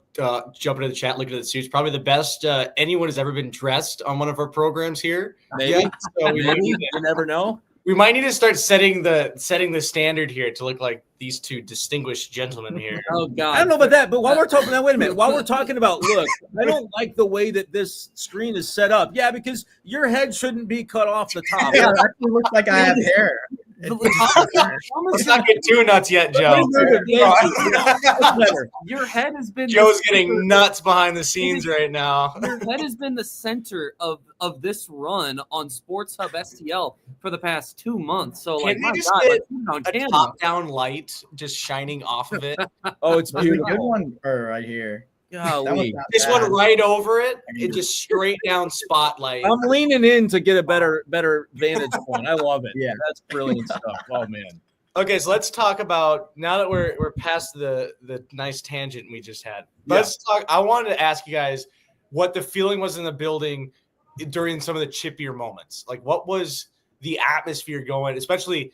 jumping in the chat, looking at the suits, probably the best anyone has ever been dressed on one of our programs here. Maybe. Yeah, so You never know. We might need to start setting the standard here to look like these two distinguished gentlemen here. Oh God! I don't know about that, but while we're talking, now wait a minute. While we're talking about look, I don't like the way that this screen is set up. Yeah, because your head shouldn't be cut off the top. Yeah, it actually looks like I have hair. Let's not get too nuts yet, Joe. Your head has been. Joe's getting nuts behind the scenes right now. Your head has been the center of this run on Sports Hub STL for the past 2 months. So, Can like, you just get a top-down light just shining off of it? Oh, it's There's a beautiful. good one right here. Golly. This one right over it, it just straight down spotlight. I'm leaning in to get a better vantage point. I love it. Yeah. That's brilliant stuff. Oh man. Okay, so let's talk about, now that we're past the nice tangent we just had. Let's talk. I wanted to ask you guys what the feeling was in the building during some of the chippier moments. Like, what was the atmosphere going, especially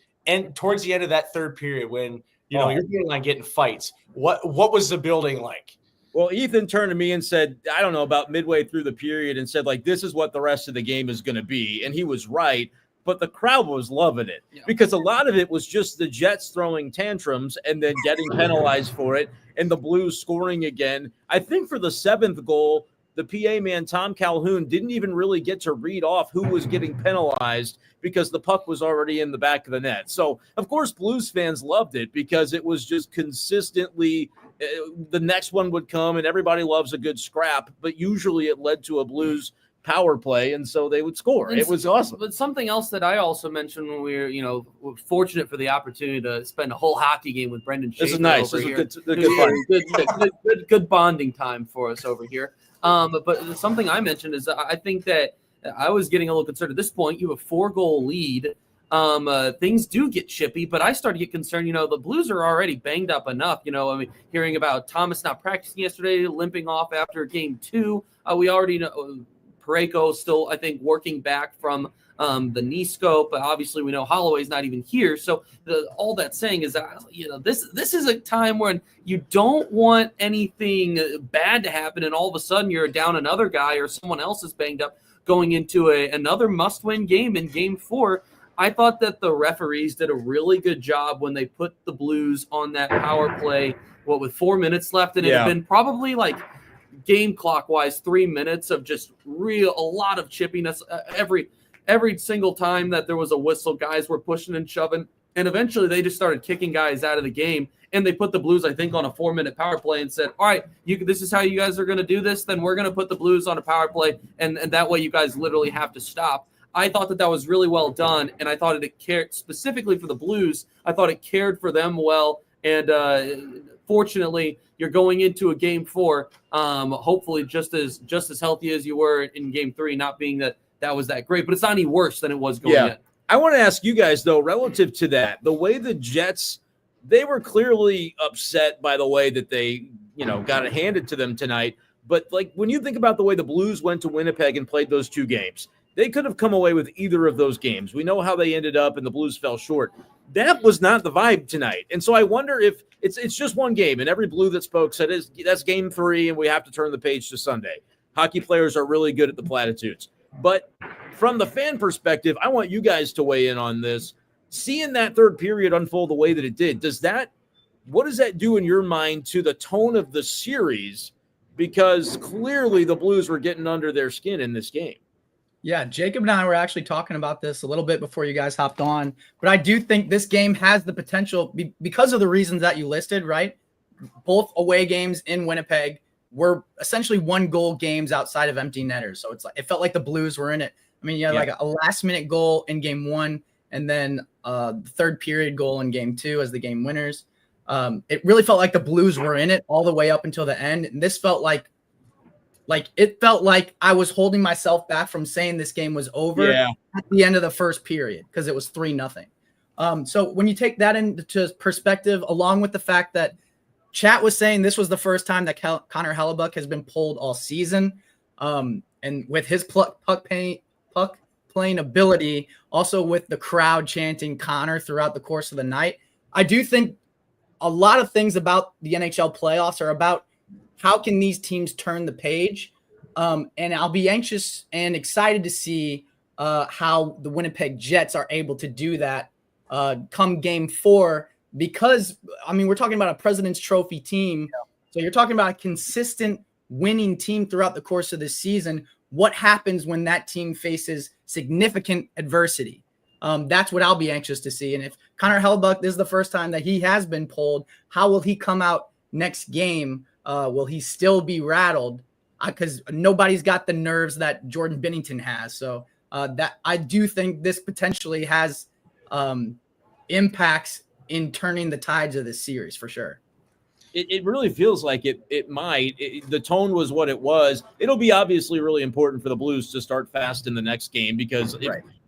towards the end of that third period when you're feeling like getting fights. What was the building like? Well, Ethan turned to me and said, I don't know, about midway through the period, and said, like, this is what the rest of the game is going to be. And he was right, but the crowd was loving it because a lot of it was just the Jets throwing tantrums and then getting penalized for it and the Blues scoring again. I think for the seventh goal, the PA man, Tom Calhoun, didn't even really get to read off who was getting penalized because the puck was already in the back of the net. So, of course, Blues fans loved it because it was just consistently the next one would come, and everybody loves a good scrap, but usually it led to a Blues power play, and so they would score. It was awesome. But something else that I also mentioned when we were fortunate for the opportunity to spend a whole hockey game with Brenden Schaeffer. This is nice. Over This is here. Good bonding time for us over here. But something I mentioned is I think that I was getting a little concerned at this point. You have a 4-goal lead. Things do get chippy, but I started to get concerned. The Blues are already banged up enough. Hearing about Thomas not practicing yesterday, limping off after game 2. We already know Parayko still, I think, working back from the knee scope. Obviously, we know Holloway's not even here. So all that's saying is that this is a time when you don't want anything bad to happen, and all of a sudden you're down another guy or someone else is banged up going into another must-win game in Game 4. I thought that the referees did a really good job when they put the Blues on that power play, with 4 minutes left, and it had been probably like game clock-wise 3 minutes of just a lot of chippiness. Every single time that there was a whistle, guys were pushing and shoving, and eventually they just started kicking guys out of the game, and they put the Blues, I think, on a 4-minute power play and said, all right, this is how you guys are going to do this, then we're going to put the Blues on a power play, and that way you guys literally have to stop. I thought that was really well done, and I thought it cared specifically for the Blues. I thought it cared for them well, and fortunately, you're going into a Game 4, hopefully just as healthy as you were in Game 3, not being that was that great, but it's not any worse than it was going in. I want to ask you guys, though, relative to that, the way the Jets, they were clearly upset by the way that they, got it handed to them tonight. But, like, when you think about the way the Blues went to Winnipeg and played those 2 games, they could have come away with either of those games. We know how they ended up, and the Blues fell short. That was not the vibe tonight. And so I wonder if it's just one game, and every Blue that spoke said that's Game 3, and we have to turn the page to Sunday. Hockey players are really good at the platitudes. But from the fan perspective, I want you guys to weigh in on this. Seeing that third period unfold the way that it did, what does that do in your mind to the tone of the series because clearly the Blues were getting under their skin in this game. Yeah, Jacob and I were actually talking about this a little bit before you guys hopped on, but I do think this game has the potential because of the reasons that you listed, right? Both away games in Winnipeg were essentially 1-goal games outside of empty netters. So it felt like the Blues were in it. I mean, you had like a last-minute goal in game 1 and then the third period goal in game 2 as the game winners. It really felt like the Blues were in it all the way up until the end. And this felt like I was holding myself back from saying this game was over at the end of the first period because it was 3-0. So when you take that into perspective, along with the fact that chat was saying this was the first time that Connor Hellebuyck has been pulled all season, and with his puck playing ability, also with the crowd chanting Connor throughout the course of the night, I do think a lot of things about the NHL playoffs are about how can these teams turn the page? And I'll be anxious and excited to see how the Winnipeg Jets are able to do that come game 4, because, I mean, we're talking about a President's Trophy team. So you're talking about a consistent winning team throughout the course of this season. What happens when that team faces significant adversity? That's what I'll be anxious to see. And if Connor Hellebuyck, this is the first time that he has been pulled, how will he come out next game? Will he still be rattled? Because nobody's got the nerves that Jordan Binnington has. So that I do think this potentially has impacts in turning the tides of this series for sure. It really feels like it might. The tone was what it was. It'll be obviously really important for the Blues to start fast in the next game, because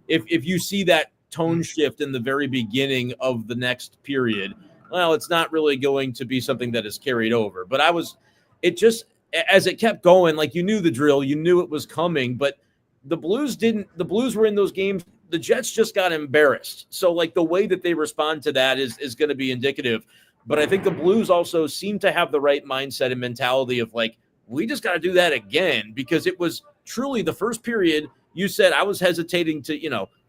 if you see that tone shift in the very beginning of the next period, well, it's not really going to be something that is carried over. But as it kept going, like, you knew the drill, you knew it was coming, but the Blues were in those games. The Jets just got embarrassed. So, like, the way that they respond to that is going to be indicative. But I think the Blues also seem to have the right mindset and mentality of, like, we just got to do that again, because it was truly the first period. You said I was hesitating to,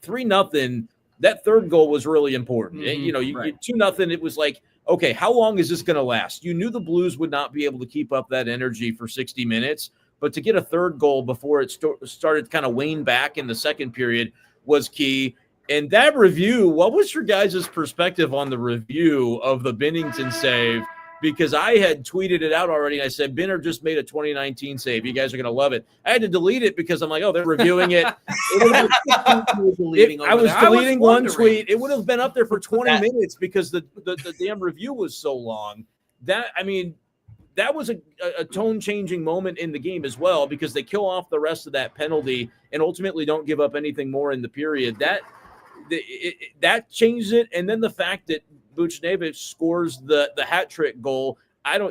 3-0. That third goal was really important. Mm-hmm. 2-0. It was like, okay, how long is this going to last? You knew the Blues would not be able to keep up that energy for 60 minutes, but to get a third goal before it started to kind of wane back in the second period was key. And that review, what was your guys' perspective on the review of the Binnington save? Because I had tweeted it out already. I said, Binner just made a 2019 save. You guys are going to love it. I had to delete it because I'm like, oh, they're reviewing it. I was deleting one tweet. It would have been up there for 20 minutes because the damn review was so long. That was a tone-changing moment in the game as well, because they kill off the rest of that penalty and ultimately don't give up anything more in the period. That changes it. And then the fact that Buchnevich scores the hat trick goal.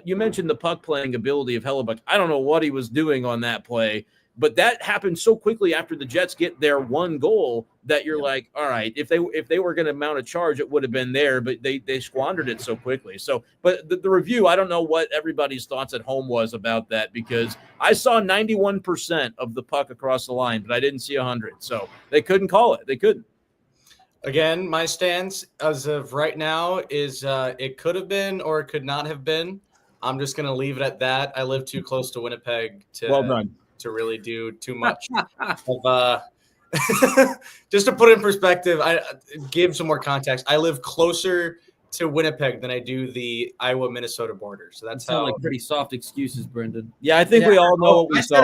You mentioned the puck playing ability of Hellebuyck. I don't know what he was doing on that play, but that happened so quickly after the Jets get their one goal that you're like, all right, if they were going to mount a charge, it would have been there, but they squandered it so quickly. So, but the review, I don't know what everybody's thoughts at home was about that, because I saw 91% of the puck across the line, but I didn't see 100. So they couldn't call it. They couldn't. Again, my stance as of right now is it could have been or it could not have been. I'm just going to leave it at that. I live too close to Winnipeg to really do too much. Just to put in perspective, I give some more context. I live closer to Winnipeg than I do the Iowa-Minnesota border. So that's how like pretty soft excuses, Brenden. Yeah, I think we all know what we saw.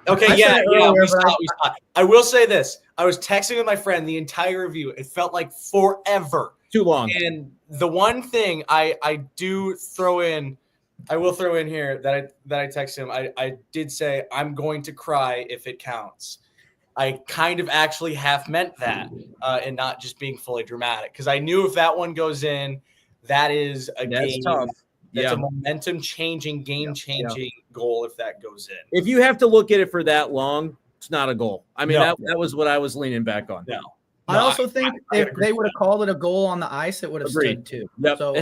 Okay, we saw. I will say this. I was texting with my friend the entire review. It felt like forever. Too long. And the one thing I will throw in here that I texted him, I did say, I'm going to cry if it counts. I kind of actually half meant that and not just being fully dramatic, because I knew if that one goes in, that is a game. Tough. That's a momentum-changing, game-changing goal if that goes in. If you have to look at it for that long, it's not a goal. I mean, that was what I was leaning back on. I also think if they would have called it a goal on the ice, it would have stood too. Yep. So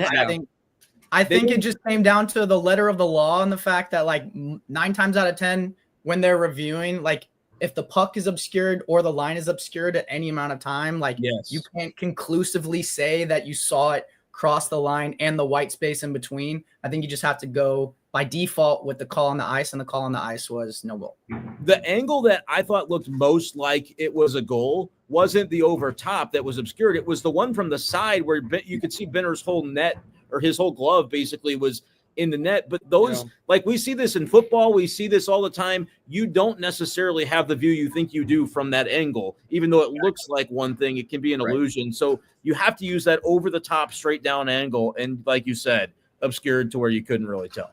I think it just came down to the letter of the law and the fact that, like, 9 times out of 10 when they're reviewing, like, if the puck is obscured or the line is obscured at any amount of time, like, you can't conclusively say that you saw it cross the line and the white space in between. I think you just have to go by default with the call on the ice, and the call on the ice was no goal. The angle that I thought looked most like it was a goal wasn't the over top that was obscured. It was the one from the side where you could see Benner's whole net, or his whole glove basically, was in the net. But those, like, we see this in football, we see this all the time. You don't necessarily have the view you think you do from that angle, even though it looks like one thing. It can be an illusion. So you have to use that over the top, straight down angle, and like you said, obscured to where you couldn't really tell.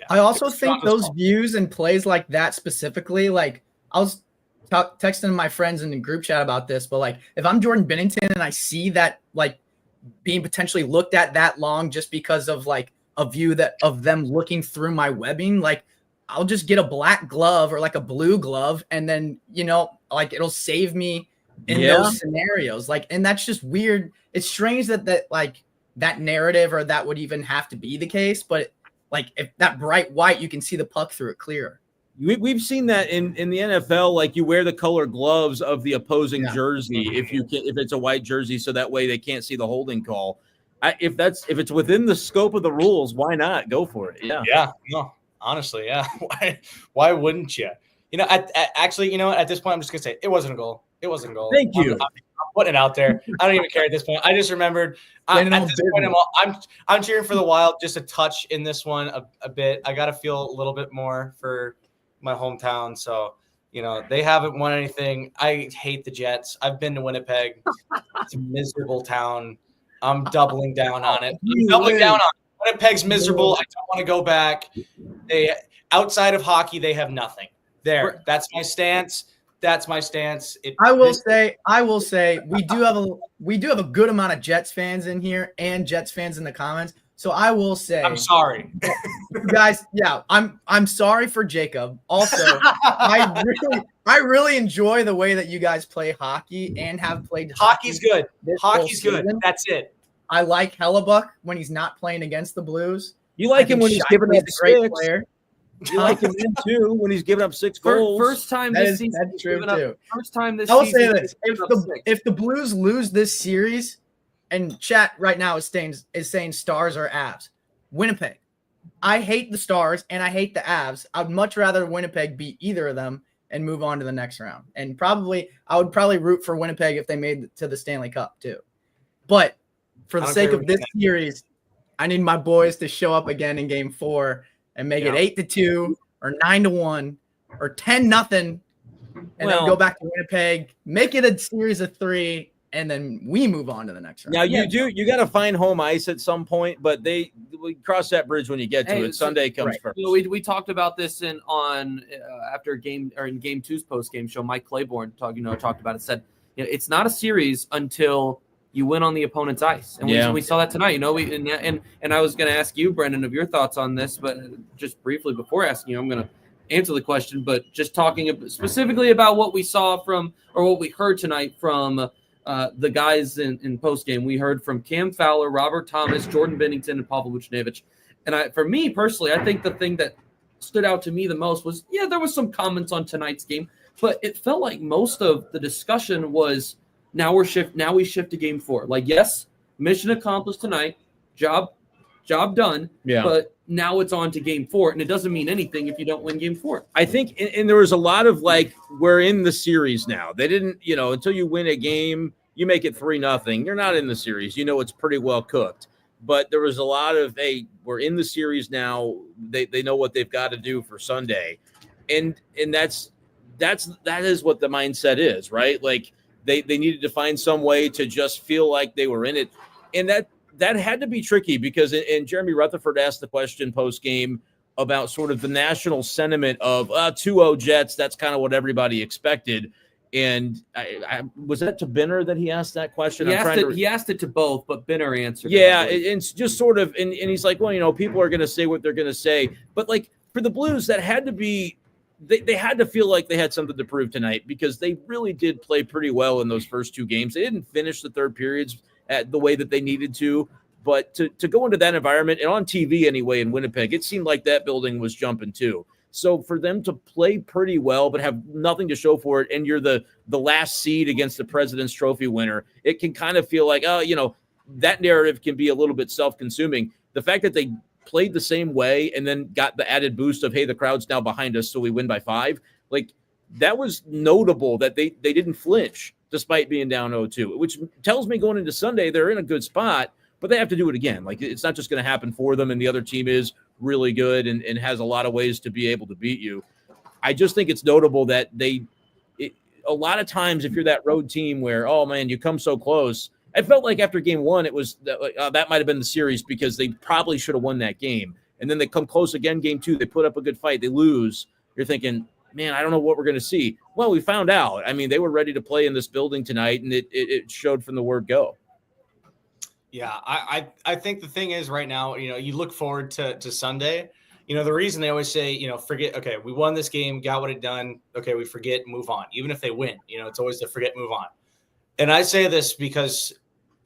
I also think those views and plays like that specifically, like I was texting my friends in the group chat about this, but like if I'm Jordan Binnington and I see that like being potentially looked at that long just because of like a view that of them looking through my webbing, like I'll just get a black glove or like a blue glove, and then, you know, like it'll save me in those scenarios. Like, and that's just weird. It's strange that like that narrative or that would even have to be the case, but like if that bright white, you can see the puck through it clearer. We've seen that in the NFL. Like, you wear the color gloves of the opposing jersey if it's a white jersey, so that way they can't see the holding call. If it's within the scope of the rules, why not go for it? Yeah. No, honestly, yeah. Why wouldn't you? You know, actually, you know what? At this point, I'm just gonna say it wasn't a goal. It wasn't a goal. Thank you. I'm putting it out there. I don't even care at this point. I just remembered. At this point, I'm cheering for the Wild just a touch in this one a bit. I got to feel a little bit more for my hometown. So, you know, they haven't won anything. I hate the Jets. I've been to Winnipeg. It's a miserable town. I'm doubling down on it. Winnipeg's miserable. I don't want to go back. Outside of hockey, they have nothing. That's my stance. I will say we do have a good amount of Jets fans in here and Jets fans in the comments. So I will say, I'm sorry, guys. Yeah, I'm sorry for Jacob. Also, I really enjoy the way that you guys play hockey and have played. Hockey's good. Hockey's good. That's it. I like Hellebuck when he's not playing against the Blues. You like him when he's giving up a great player. You like him then too when he's giving up 6 goals. First time this season. That's true too. First time this season. I will say this: if the Blues lose this series, and chat right now is saying Stars or Avs, Winnipeg. I hate the Stars and I hate the Avs. I'd much rather Winnipeg beat either of them and move on to the next round. And I would probably root for Winnipeg if they made it to the Stanley Cup too. But for the sake of this series, I need my boys to show up again in Game 4 and make it 8-2 or 9-1 or 10-0, and then go back to Winnipeg, make it a series of 3, and then we move on to the next round. Now you got to find home ice at some point, but we cross that bridge when you get to it. Sunday comes first. You know, we talked about this after game or in Game 2's post game show. Mike Claiborne talked about it. Said, you know, it's not a series until you win on the opponent's ice, and we saw that tonight. You know, and I was going to ask you, Brenden, of your thoughts on this, but just briefly before asking you, I'm going to answer the question. But just talking specifically about what we saw from or what we heard tonight from the guys in post game. We heard from Cam Fowler, Robert Thomas, Jordan Binnington, and Pavel Buchnevich. And for me personally, I think the thing that stood out to me the most was there was some comments on tonight's game, but it felt like most of the discussion was. Now we shift to Game 4. Like, yes, mission accomplished tonight, job done. Yeah. But now it's on to Game 4, and it doesn't mean anything if you don't win Game 4. I think, and there was a lot of like, we're in the series now. They didn't, until you win a game, you make it 3-0. You're not in the series. It's pretty well cooked. But there was a lot of, hey, we're in the series now. They know what they've got to do for Sunday, and that is what the mindset is, right? Like. They needed to find some way to just feel like they were in it. And that had to be tricky because and Jeremy Rutherford asked the question post-game about sort of the national sentiment of 2-0 Jets. That's kind of what everybody expected. And I was that to Benner that he asked that question? He asked it to both, but Benner answered. Yeah, it's just sort of – and he's like, well, people are going to say what they're going to say. But, like, for the Blues, that had to be – They had to feel like they had something to prove tonight because they really did play pretty well in those first 2 games. They didn't finish the third periods at the way that they needed to, but to go into that environment and on TV anyway in Winnipeg, it seemed like that building was jumping too. So for them to play pretty well but have nothing to show for it, and you're the last seed against the President's Trophy winner, it can kind of feel like, that narrative can be a little bit self-consuming. The fact that they played the same way and then got the added boost of, hey, the crowd's now behind us, so we win by 5. Like, that was notable that they didn't flinch despite being down 0-2, which tells me going into Sunday they're in a good spot, but they have to do it again. Like, it's not just going to happen for them, and the other team is really good and has a lot of ways to be able to beat you. I just think it's notable that a lot of times if you're that road team where, oh, man, you come so close, I felt like after game 1, it was that might have been the series because they probably should have won that game. And then they come close again, game 2, they put up a good fight, they lose. You're thinking, man, I don't know what we're going to see. Well, we found out. I mean, they were ready to play in this building tonight, and it showed from the word go. Yeah, I think the thing is right now, you look forward to Sunday. The reason they always say, forget, okay, we won this game, got what it done. Okay, we forget, move on. Even if they win, it's always to forget, move on. And I say this because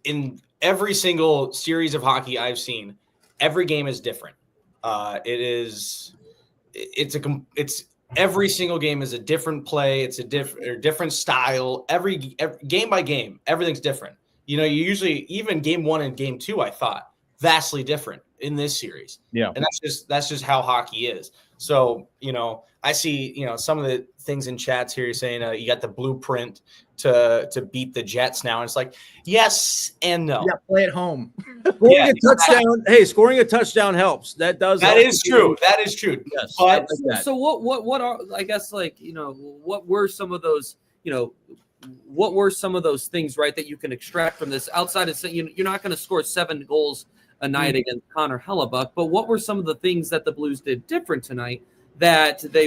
in every single series of hockey I've seen, every game is different. Every single game is a different play. It's a different style. Every game by game, everything's different. You usually, even game 1 and game 2, I thought vastly different in this series. Yeah. And that's just how hockey is. So, I see, some of the things in chats here, you're saying you got the blueprint to beat the Jets now. And it's like, yes and no. Yeah, play at home. Scoring a touchdown. Hey, scoring a touchdown helps. That is true. That is true. Yes. But so what are, I guess, like, what were some of those, what were some of those things, right, that you can extract from this outside of saying you're not going to score 7 goals a night against Connor Hellebuyck, but what were some of the things that the Blues did different tonight that they,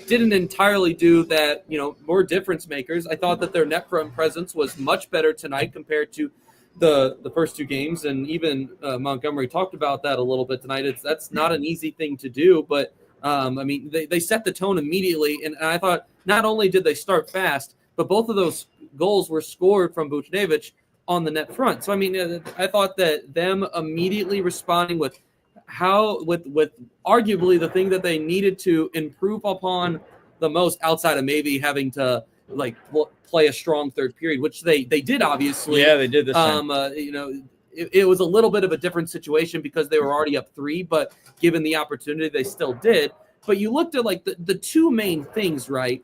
didn't entirely do that, were difference makers? I thought that their net front presence was much better tonight compared to the first 2 games, and even Montgomery talked about that a little bit tonight. That's not an easy thing to do, but they set the tone immediately, and I thought not only did they start fast, but both of those goals were scored from Buchnevich on the net front. So, I thought that them immediately responding with arguably the thing that they needed to improve upon the most, outside of maybe having to play a strong third period, which they did, obviously. Yeah, they did this time. It was a little bit of a different situation because they were already up 3, but given the opportunity, they still did. But you looked at the 2 main things, right?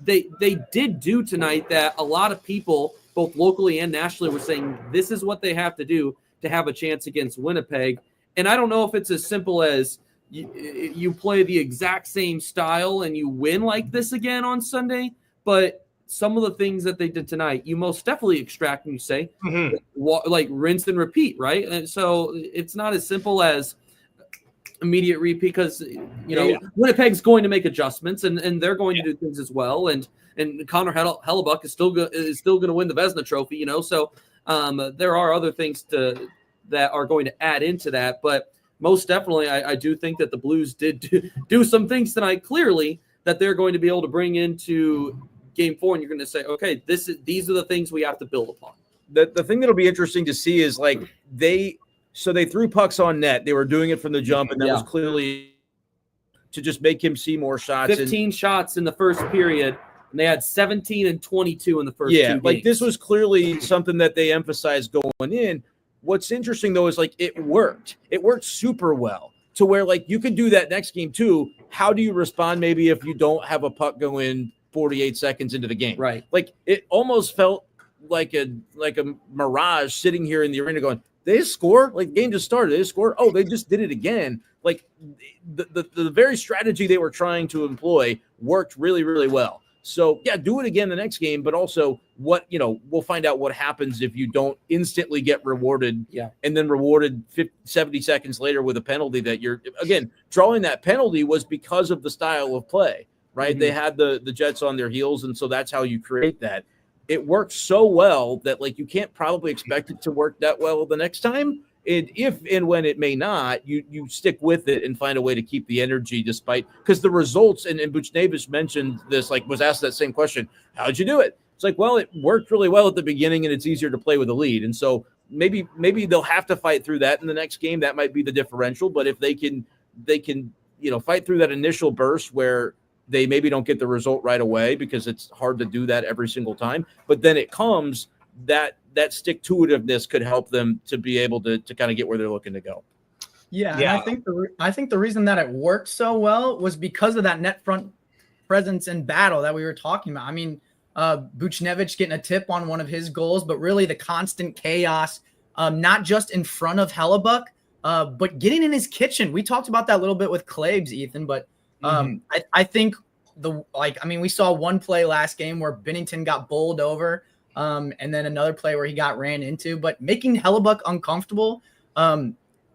They did do tonight that a lot of people, both locally and nationally, were saying this is what they have to do to have a chance against Winnipeg. And I don't know if it's as simple as you play the exact same style and you win like this again on Sunday, but some of the things that they did tonight, you most definitely extract and you say, rinse and repeat, right? And so it's not as simple as immediate repeat because, Winnipeg's going to make adjustments and they're going to do things as well. And Connor Hellebuyck is still going to win the Vezina Trophy, So there are other things that are going to add into that. But most definitely, I do think that the Blues did do some things tonight clearly that they're going to be able to bring into game 4. And you're going to say, okay, these are the things we have to build upon. The thing that'll be interesting to see is they threw pucks on net. They were doing it from the jump, and that was clearly to just make him see more shots. 15 shots in the first period, and they had 17 and 22 in the first 2 games. This was clearly something that they emphasized going in. What's interesting, though, is it worked. It worked super well to where you can do that next game too. How do you respond maybe if you don't have a puck go in 48 seconds into the game? Right. It almost felt like a mirage sitting here in the arena going, they score? The game just started. They scored. Oh, they just did it again. The very strategy they were trying to employ worked really, really well. So, yeah, do it again the next game, but also we'll find out what happens if you don't instantly get rewarded and then rewarded 70 seconds later with a penalty that you're, again, drawing that penalty was because of the style of play, right? Mm-hmm. They had the Jets on their heels, and so that's how you create that. It worked so well that you can't probably expect it to work that well the next time. And if and when it may not, you stick with it and find a way to keep the energy because the results, and Buchnevich mentioned this, was asked that same question, how'd you do it? It's well, it worked really well at the beginning and it's easier to play with a lead. And so maybe they'll have to fight through that in the next game. That might be the differential, but if they can fight through that initial burst where they maybe don't get the result right away because it's hard to do that every single time, but then it comes that stick-to-itiveness could help them to be able to kind of get where they're looking to go. Yeah, and I think the reason that it worked so well was because of that net front presence and battle that we were talking about. I mean, Buchnevich getting a tip on one of his goals, but really the constant chaos, not just in front of Hellebuck, but getting in his kitchen. We talked about that a little bit with Claves, Ethan, but I think we saw one play last game where Binnington got bowled over, and then another play where he got ran into, but making Hellebuck uncomfortable,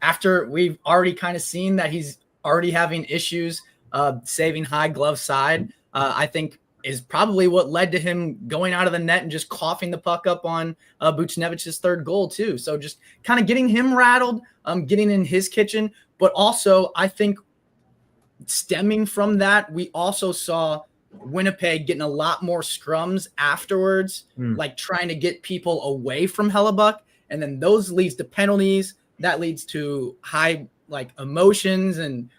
after we've already kind of seen that he's already having issues saving high glove side, I think is probably what led to him going out of the net and just coughing the puck up on Buchnevich's third goal too. So just kind of getting him rattled, getting in his kitchen. But also I think stemming from that, we also saw Winnipeg getting a lot more scrums afterwards, like trying to get people away from Hellebuck. And then those leads to penalties. That leads to high emotions and,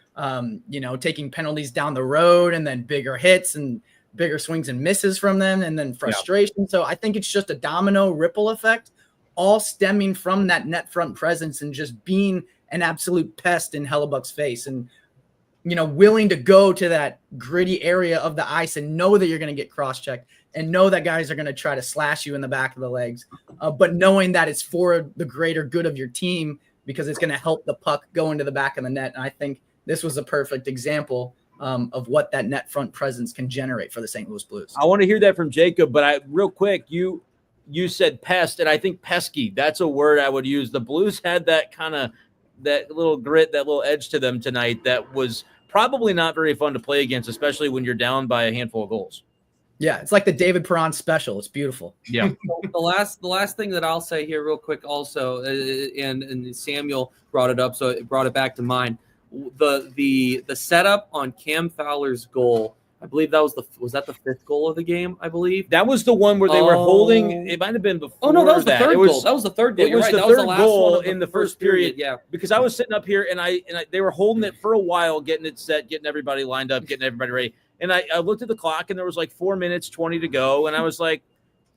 taking penalties down the road and then bigger hits and bigger swings and misses from them and then frustration. Yeah. So I think it's just a domino ripple effect, all stemming from that net front presence and just being an absolute pest in Hellebuck's face and, willing to go to that gritty area of the ice and know that you're going to get cross-checked and know that guys are going to try to slash you in the back of the legs, but knowing that it's for the greater good of your team because it's going to help the puck go into the back of the net. And I think this was a perfect example of what that net front presence can generate for the St. Louis Blues. I want to hear that from Jacob, but real quick, you said pest, and I think pesky, that's a word I would use. The Blues had that little grit, that little edge to them tonight that was probably not very fun to play against, especially when you're down by a handful of goals. Yeah, it's like the David Perron special. It's beautiful. Yeah. The last thing that I'll say here real quick also, and Samuel brought it up, so it brought it back to mind. The setup on Cam Fowler's goal, I believe that was that the fifth goal of the game, I believe? That was the one where they were holding. It might have been before. Oh, no, that was the third goal. That was the third goal. It was the third goal in the first period. Yeah. Because I was sitting up here, and they were holding it for a while, getting it set, getting everybody lined up, getting everybody ready. And I looked at the clock, and there was 4 minutes, 20 to go. And I was like,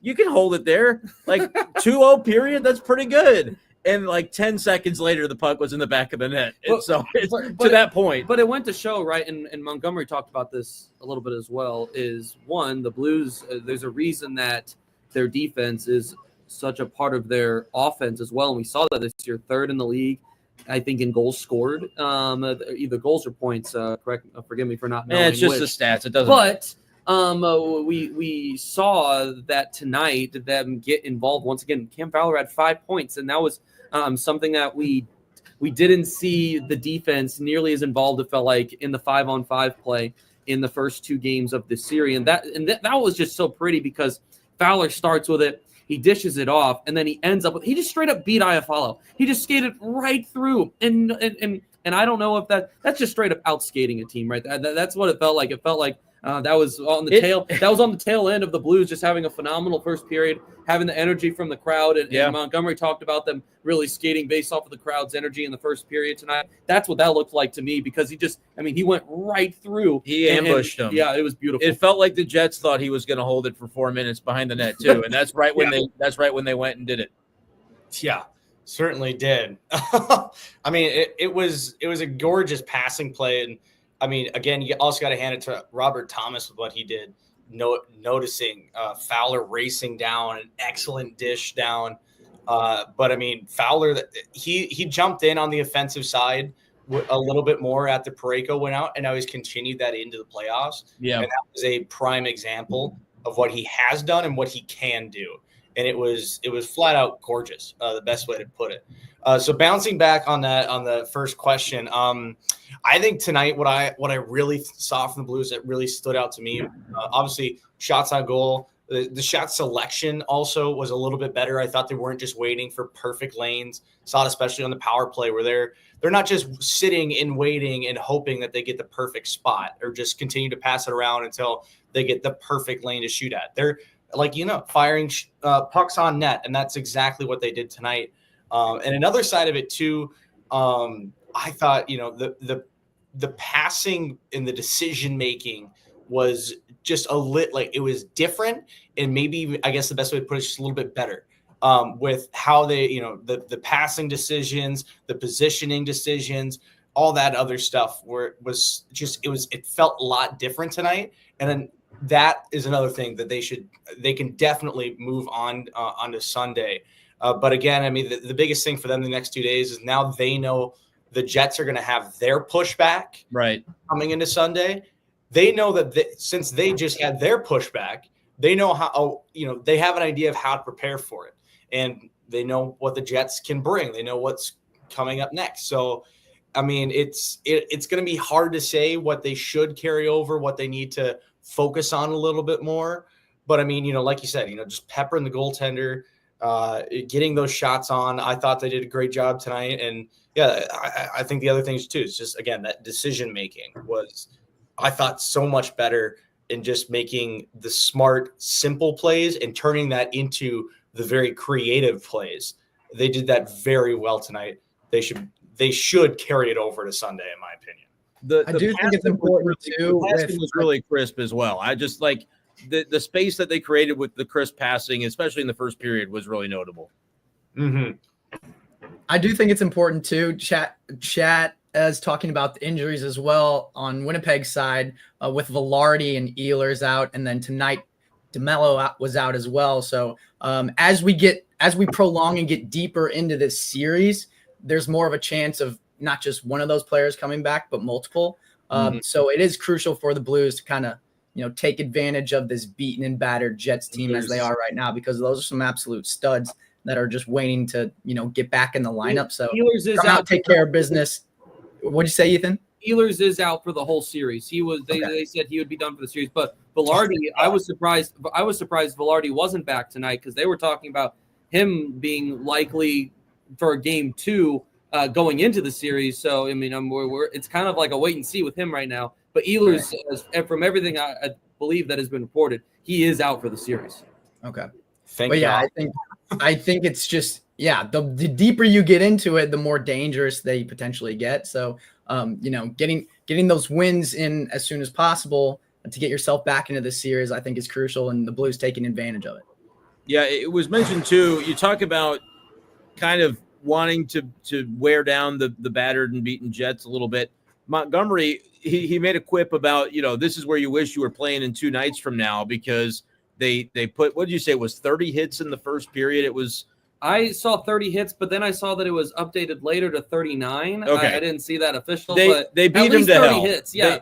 you can hold it there. 2-0 period, that's pretty good. And 10 seconds later, the puck was in the back of the net. And so it's to that point. But it went to show, right, and Montgomery talked about this a little bit as well, is one, the Blues, there's a reason that their defense is such a part of their offense as well. And we saw that this year, third in the league, I think, in goals scored, either goals or points. Forgive me for not knowing. It's just the stats. It doesn't. But we saw that tonight, them get involved once again. Cam Fowler had 5 points, and that was something that we didn't see the defense nearly as involved, it felt like, in the 5-on-5 play in the first two games of this series. And that was just so pretty because Fowler starts with it. He dishes it off, and then he ends up with – he just straight up beat Iafallo. He just skated right through. And I don't know if that's just straight up outskating a team, right? That's what it felt like. It felt like that was on the tail end of the Blues just having a phenomenal first period, having the energy from the crowd. And Montgomery talked about them really skating based off of the crowd's energy in the first period tonight. That's what that looked like to me because he went right through. He ambushed them. Yeah, it was beautiful. It felt like the Jets thought he was going to hold it for 4 minutes behind the net too, and that's right when they went and did it. Yeah, certainly did. I mean, it was a gorgeous passing play, and I mean, again, you also got to hand it to Robert Thomas with what he did, noticing Fowler racing down, an excellent dish down. But I mean, Fowler, he jumped in on the offensive side a little bit more after Parayko went out, and now he's continued that into the playoffs. Yeah, and that was a prime example of what he has done and what he can do. And it was flat out gorgeous, the best way to put it. So bouncing back on the first question, I think tonight what I really saw from the Blues that really stood out to me, obviously shots on goal. The shot selection also was a little bit better. I thought they weren't just waiting for perfect lanes. Saw it especially on the power play where they're not just sitting and waiting and hoping that they get the perfect spot or just continue to pass it around until they get the perfect lane to shoot at. They're firing pucks on net, and that's exactly what they did tonight. And another side of it too, I thought the passing and the decision making was just it was different, and maybe I guess the best way to put it is just a little bit better. with how they, the passing decisions, the positioning decisions, all that other stuff where it felt a lot different tonight. And then that is another thing that they can definitely move on onto Sunday. But again, I mean, the biggest thing for them the next 2 days is now they know the Jets are going to have their pushback right coming into Sunday. They know that since they just had their pushback, they know how, they have an idea of how to prepare for it. And they know what the Jets can bring. They know what's coming up next. So, I mean, it's going to be hard to say what they should carry over, what they need to focus on a little bit more. But I mean, like you said, just peppering the goaltender, getting those shots on. I thought they did a great job tonight. And yeah, I think the other things too is just, again, that decision making was, I thought, so much better in just making the smart, simple plays and turning that into the very creative plays. They did that very well tonight. They should carry it over to Sunday, in my opinion. I do think it's important too. The passing was really crisp as well. I just like the space that they created with the crisp passing, especially in the first period, was really notable. Mm-hmm. I do think it's important too. Chat as talking about the injuries as well on Winnipeg's side, with Velarde and Ehlers out, and then tonight DeMello was out as well. So as we prolong and get deeper into this series, there's more of a chance of not just one of those players coming back, but multiple. So it is crucial for the Blues to kind of, take advantage of this beaten and battered Jets team as they are right now, because those are some absolute studs that are just waiting to, get back in the lineup. So Ehlers is come out, take care of business. What'd you say, Ethan? Ehlers is out for the whole series. They said he would be done for the series, but Velarde, I was surprised Velarde wasn't back tonight, because they were talking about him being likely for game 2 going into the series. So I mean, it's kind of like a wait and see with him right now. But Ehlers, from everything I believe that has been reported, he is out for the series. Okay. Thank but yeah, God. I think it's just, the deeper you get into it, the more dangerous they potentially get. So, getting those wins in as soon as possible to get yourself back into the series, I think is crucial, and the Blues taking advantage of it. Yeah, it was mentioned too. You talk about kind of wanting to wear down the battered and beaten Jets a little bit. Montgomery, he made a quip about, this is where you wish you were playing in 2 nights from now, because they put, what did you say, it was 30 hits in the first period? It was. I saw 30 hits, but then I saw that it was updated later to 39. Okay. I didn't see that official. They beat at him least to 30 hell. hits. Yeah,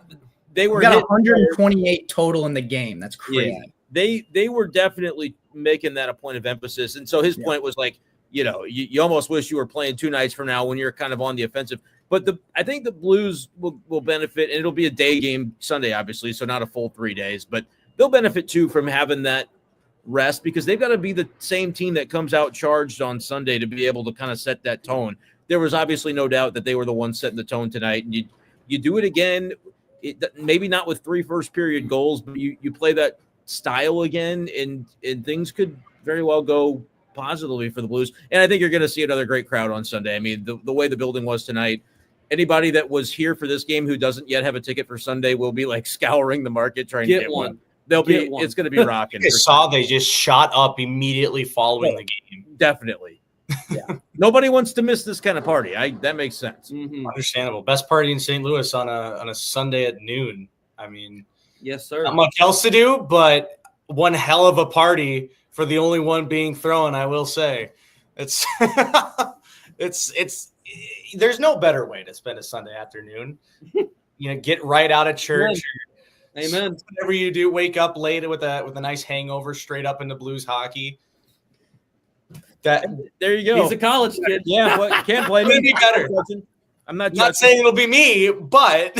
they were got hit 128 total in the game. That's crazy. Yeah. They were definitely making that a point of emphasis, and so his point was like, you almost wish you were playing 2 nights from now when you're kind of on the offensive. But I think the Blues will benefit, and it'll be a day game Sunday, obviously, so not a full 3 days, but they'll benefit too from having that rest, because they've got to be the same team that comes out charged on Sunday to be able to kind of set that tone. There was obviously no doubt that they were the ones setting the tone tonight, and you do it again, maybe not with 3 first period goals, but you play that style again, and things could very well go positively for the Blues. And I think you're going to see another great crowd on Sunday. I mean, the way the building was tonight, anybody that was here for this game who doesn't yet have a ticket for Sunday will be like scouring the market trying to get one. It's going to be rocking. I saw they just shot up immediately following the game. Definitely. Yeah. Nobody wants to miss this kind of party. That makes sense. Mm-hmm. Understandable. Best party in St. Louis on a Sunday at noon. I mean, yes, sir. Not much else to do, but one hell of a party for the only one being thrown. I will say, it's there's no better way to spend a Sunday afternoon. Get right out of church. Amen. Whatever you do, wake up late with a nice hangover, straight up into Blues hockey. There you go. He's a college kid. Yeah, well, can't blame me. Be better. I'm not saying it'll be me, but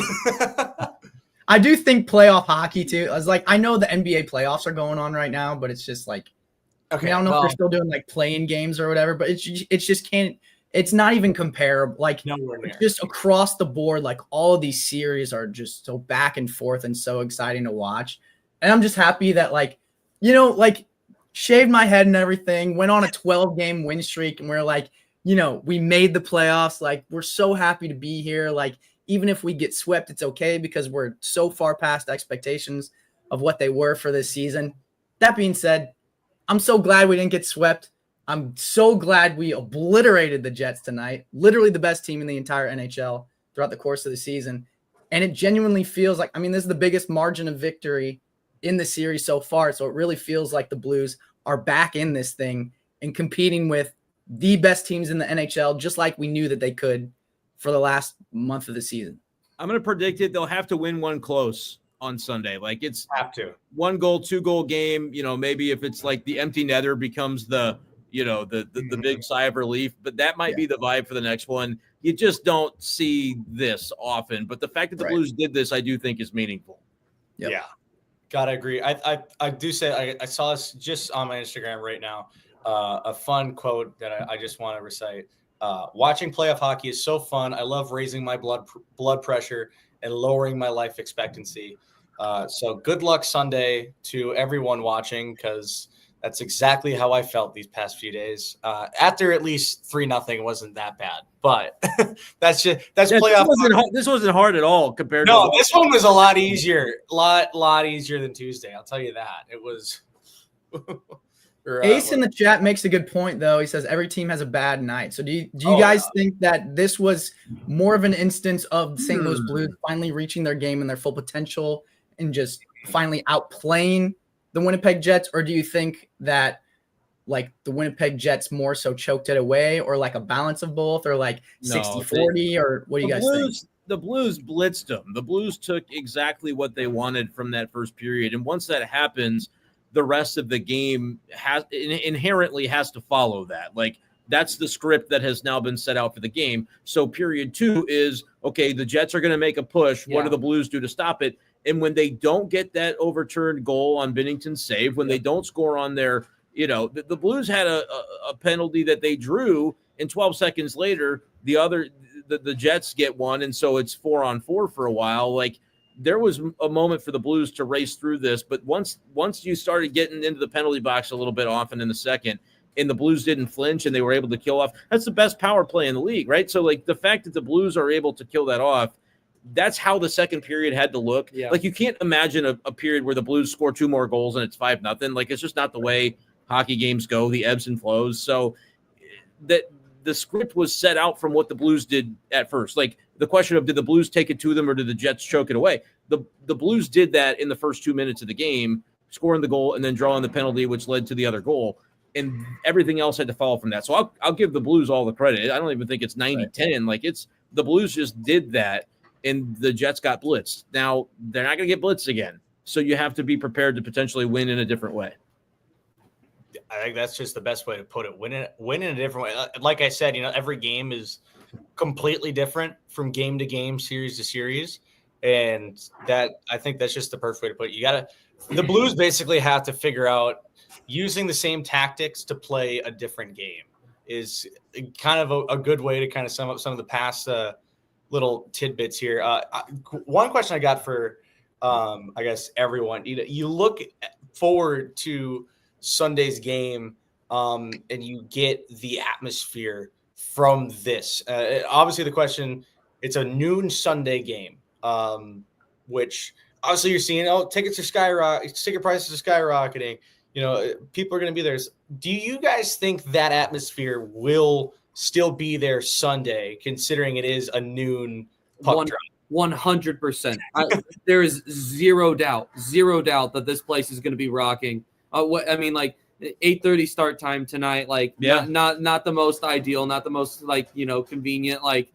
I do think playoff hockey too. I know the NBA playoffs are going on right now, but it's just like, okay, I don't know if they're still doing like playing games or whatever, but it's just can't. It's not even comparable. Like, nowhere near. Just across the board, like all of these series are just so back and forth and so exciting to watch. And I'm just happy that shaved my head and everything, went on a 12-game win streak, and we're like, we made the playoffs. Like, we're so happy to be here. Like, even if we get swept, it's okay, because we're so far past expectations of what they were for this season. That being said, I'm so glad we didn't get swept. I'm so glad we obliterated the Jets tonight. Literally the best team in the entire NHL throughout the course of the season. And it genuinely feels like, this is the biggest margin of victory in the series so far. So it really feels like the Blues are back in this thing and competing with the best teams in the NHL, just like we knew that they could for the last month of the season. I'm going to predict it. They'll have to win one close on Sunday. Like it's have to 1 goal, 2 goal game. Maybe if it's like the empty netter becomes the big sigh of relief, but that might be the vibe for the next one. You just don't see this often, but the fact that the Blues did this, I do think is meaningful. Yep. Yeah. Gotta agree. I do say I saw this just on my Instagram right now. A fun quote that I just want to recite. Watching playoff hockey is so fun. I love raising my blood pressure and lowering my life expectancy. So good luck Sunday to everyone watching, because that's exactly how I felt these past few days. After at least 3-0 wasn't that bad, but that's playoff. This wasn't hard at all compared. No, this one was a lot easier, lot easier than Tuesday. I'll tell you that. It was. Ace in the chat makes a good point, though. He says every team has a bad night. So do you guys think that this was more of an instance of the St. Louis Blues finally reaching their game and their full potential and just finally outplaying the Winnipeg Jets? Or do you think that like the Winnipeg Jets more so choked it away, or like a balance of both, or like 60-40, or what do you guys think? The Blues blitzed them. The Blues took exactly what they wanted from that first period. And once that happens, the rest of the game inherently has to follow that. Like, that's the script that has now been set out for the game. So period 2 is, okay, the Jets are going to make a push. What do the Blues do to stop it? And when they don't get that overturned goal on Binnington's save, when they don't score on their, the Blues had a penalty that they drew, and 12 seconds later, the Jets get one. And so it's 4-on-4 for a while. Like, there was a moment for the Blues to race through this, but once you started getting into the penalty box a little bit often in the second, and the Blues didn't flinch and they were able to kill off, that's the best power play in the league, right? So, like, the fact that the Blues are able to kill that off, that's how the second period had to look. Yeah. Like, you can't imagine a period where the Blues score 2 more goals and it's 5-0. Like, it's just not the way hockey games go, the ebbs and flows. So that the script was set out from what the Blues did at first. Like, the question of, did the Blues take it to them or did the Jets choke it away? The Blues did that in the first 2 minutes of the game, scoring the goal and then drawing the penalty, which led to the other goal. And everything else had to follow from that. So I'll give the Blues all the credit. I don't even think it's 90-10. Like, it's the Blues just did that, and the Jets got blitzed. Now, they're not going to get blitzed again. So you have to be prepared to potentially win in a different way. I think that's just the best way to put it. Win in a different way. Like I said, every game is completely different from game to game, series to series. And I think that's just the perfect way to put it. The Blues basically have to figure out using the same tactics to play a different game is kind of a good way to kind of sum up some of the past little tidbits here. One question I got for, I guess, everyone, you look forward to Sunday's game and you get the atmosphere from this. Obviously, the question, it's a noon Sunday game, which obviously you're seeing, ticket prices are skyrocketing. People are going to be there. Do you guys think that atmosphere will still be there Sunday, considering it is a noon puck drop? 100%. There is zero doubt that this place is going to be rocking. 8:30 start time tonight. Like, not the most ideal, not the most convenient. Like,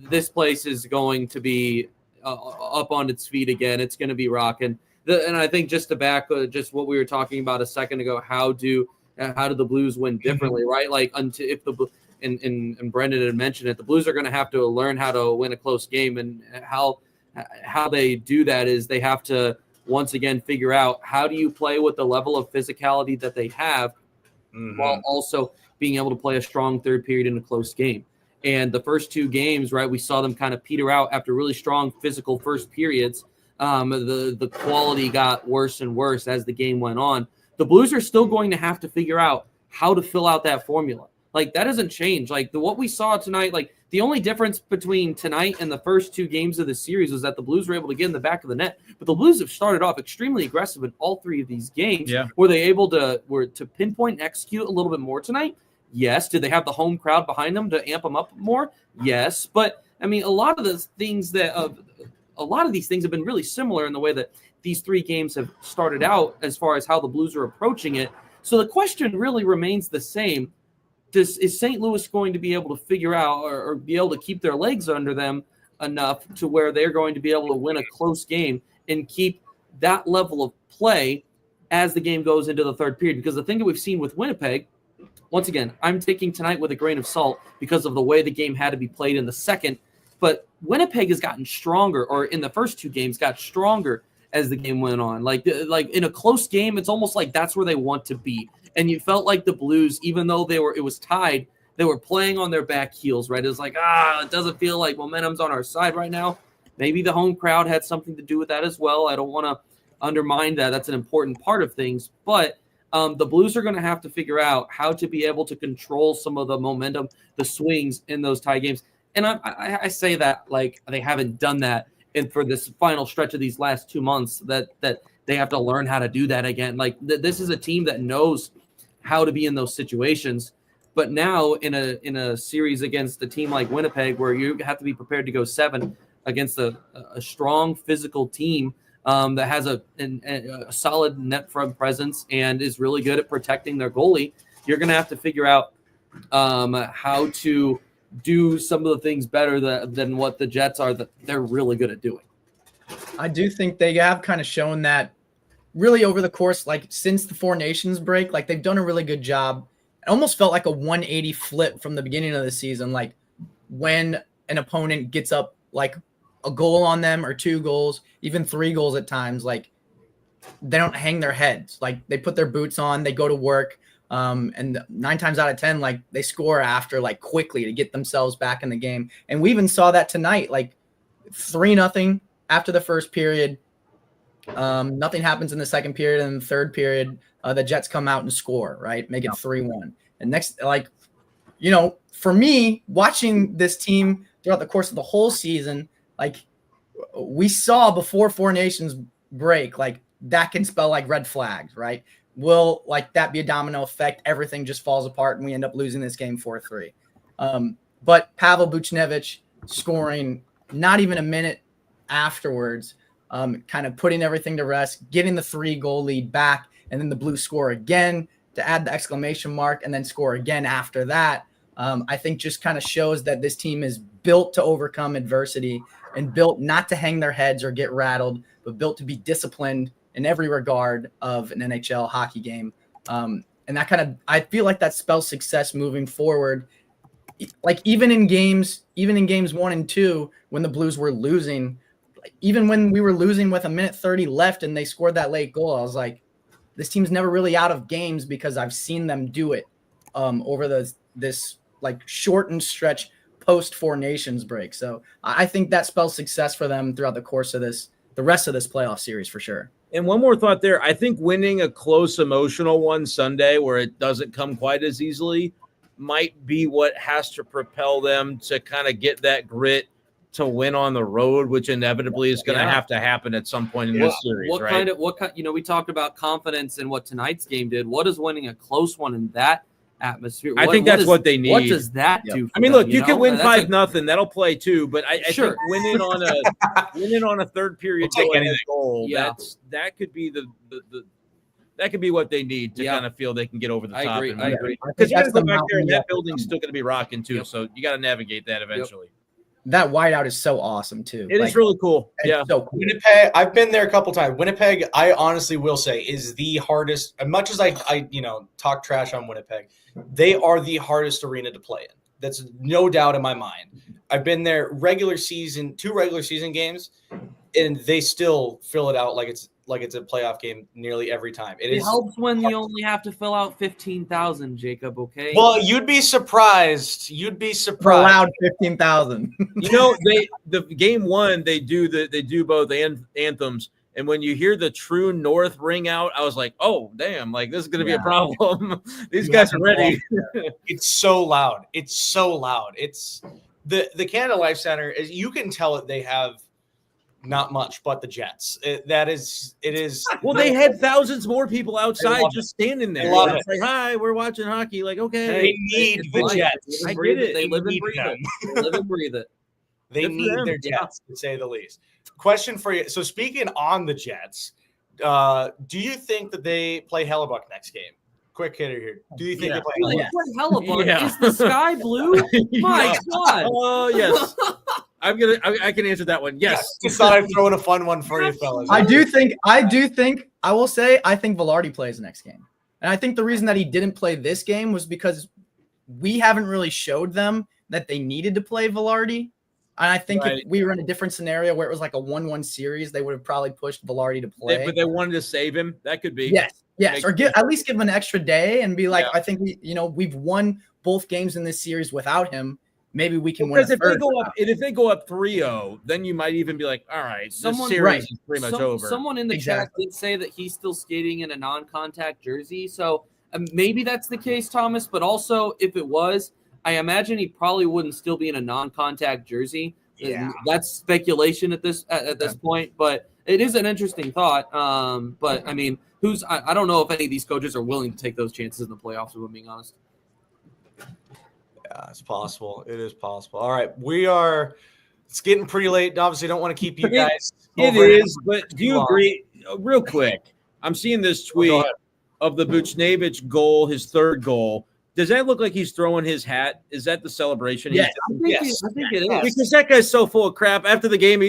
this place is going to be up on its feet again. It's going to be rocking. And I think just to back just what we were talking about a second ago, how do the Blues win differently, right? Like, and Brenden had mentioned it, the Blues are going to have to learn how to win a close game, and how they do that is they have to once again figure out how do you play with the level of physicality that they have, while also being able to play a strong third period in a close game. And the first 2 games, right, we saw them kind of peter out after really strong physical first periods. The quality got worse and worse as the game went on. The Blues are still going to have to figure out how to fill out that formula. Like, that doesn't change. Like, what we saw tonight, like, The only difference between tonight and the first 2 games of the series was that the Blues were able to get in the back of the net. But the Blues have started off extremely aggressive in all 3 of these games. Yeah. Were they able to pinpoint and execute a little bit more tonight? Yes. Did they have the home crowd behind them to amp them up more? Yes. But I mean, a lot of these things have been really similar in the way that these 3 games have started out as far as how the Blues are approaching it. So the question really remains the same. Is St. Louis going to be able to figure out or be able to keep their legs under them enough to where they're going to be able to win a close game and keep that level of play as the game goes into the third period? Because the thing that we've seen with Winnipeg, once again, I'm taking tonight with a grain of salt because of the way the game had to be played in the second, but Winnipeg has gotten stronger, or in the first 2 games got stronger as the game went on. Like in a close game, it's almost like that's where they want to be. And you felt like the Blues, even though it was tied, they were playing on their back heels, right? It was like, it doesn't feel like momentum's on our side right now. Maybe the home crowd had something to do with that as well. I don't want to undermine that. That's an important part of things. But the Blues are going to have to figure out how to be able to control some of the momentum, the swings in those tie games. And I say that like they haven't done that for this final stretch of these last 2 months, that they have to learn how to do that again. Like this is a team that knows how to be in those situations. But now in a series against a team like Winnipeg, where you have to be prepared to go 7 against a strong physical team that has a solid net front presence and is really good at protecting their goalie, you're going to have to figure out how to do some of the things better than what the Jets are that they're really good at doing. I do think they have kind of shown that really over the course, like since the 4 Nations break, like they've done a really good job. It almost felt like a 180 flip from the beginning of the season. Like when an opponent gets up like a goal on them or 2 goals, even 3 goals at times, like they don't hang their heads. Like they put their boots on, they go to work. And 9 times out of 10, like they score after like quickly to get themselves back in the game. And we even saw that tonight, like 3-0 after the first period. Nothing happens in the second period, and the third period, the Jets come out and score, right? Make it 3-1. And next, like, for me, watching this team throughout the course of the whole season, like we saw before 4 Nations break, like that can spell like red flags, right? Will like that be a domino effect? Everything just falls apart and we end up losing this game 4-3. But Pavel Buchnevich scoring not even a minute afterwards, kind of putting everything to rest, getting the 3-goal lead back, and then the Blues score again to add the exclamation mark and then score again after that. I think just kind of shows that this team is built to overcome adversity and built not to hang their heads or get rattled, but built to be disciplined in every regard of an NHL hockey game. And that kind of, I feel like that spells success moving forward. Like even in games 1 and 2, when the Blues were losing, even when we were losing with 1:30 left and they scored that late goal, I was like, this team's never really out of games because I've seen them do it over this like shortened stretch post 4 Nations break. So I think that spells success for them throughout the course of the rest of this playoff series for sure. And one more thought there. I think winning a close, emotional one Sunday where it doesn't come quite as easily might be what has to propel them to kind of get that grit to win on the road, which inevitably is going to have to happen at some point in this series, right? What kind, we talked about confidence in what tonight's game did. What is winning a close one in that atmosphere? I think that's what they need. What does that do? I mean, look, you can win 5-0. That'll play too, but I think winning on a third period goal, that could be that could be what they need to kind of feel they can get over the top. I agree. Because you got to go back there, and that building's still going to be rocking too. So you got to navigate that eventually. That whiteout is so awesome too. It is really cool. Yeah. So cool. Winnipeg, I've been there a couple times. Winnipeg, I honestly will say, is the hardest. As much as I talk trash on Winnipeg, they are the hardest arena to play in. That's no doubt in my mind. I've been there 2 regular season games, and they still fill it out like it's a playoff game nearly every time. It helps when you only have to fill out 15,000, Jacob, okay? Well, you'd be surprised. Allowed 15,000. The game 1, they do both anthems. And when you hear the True North ring out, I was like, oh, damn, like this is going to be a problem. These guys are ready. It's so loud. It's the Canada Life Center is, you can tell it, they have not much but the Jets. It is. Well, they had thousands more people outside just standing there. Love It's like, hi, we're watching hockey. Like, okay. They need the Jets. I get it. They live and need breathe them. it. They live and breathe it. They Good for need them. their Jets, to say the least. Question for you. So speaking on the Jets, do you think that they play Hellebuck next game? Quick hitter here. Do you think they play Hellebuck? Yeah. Hellebuck, Yeah. is the sky blue? My God. Oh, yes. I can answer that one. Yes. Just thought I'd throw in a fun one for you, fellas. I think Velarde plays next game. And I think the reason that he didn't play this game was because we haven't really showed them that they needed to play Velarde. And I think if we were in a different scenario where it was like a 1-1 series, they would have probably pushed Velarde to play. But they wanted to save him. That could be. Yes. Or at least give him an extra day and be like, I think we've won both games in this series without him. Maybe we can win. Because if they go up 3-0, then you might even be like, all right, this series is pretty much over. Someone in the chat did say that he's still skating in a non-contact jersey. So maybe that's the case, Thomas. But also, if it was, I imagine he probably wouldn't still be in a non-contact jersey. Yeah. That's speculation at this point. But it is an interesting thought. But I mean, I don't know if any of these coaches are willing to take those chances in the playoffs, if I'm being honest. Yeah, it's possible. It is possible. All right. It's getting pretty late. Obviously, don't want to keep you guys. It is, but do you agree? Real quick, I'm seeing this tweet of the Buchnevich goal, his third goal. Does that look like he's throwing his hat? Is that the celebration? Yes. I think it is. Because that guy's so full of crap. After the game,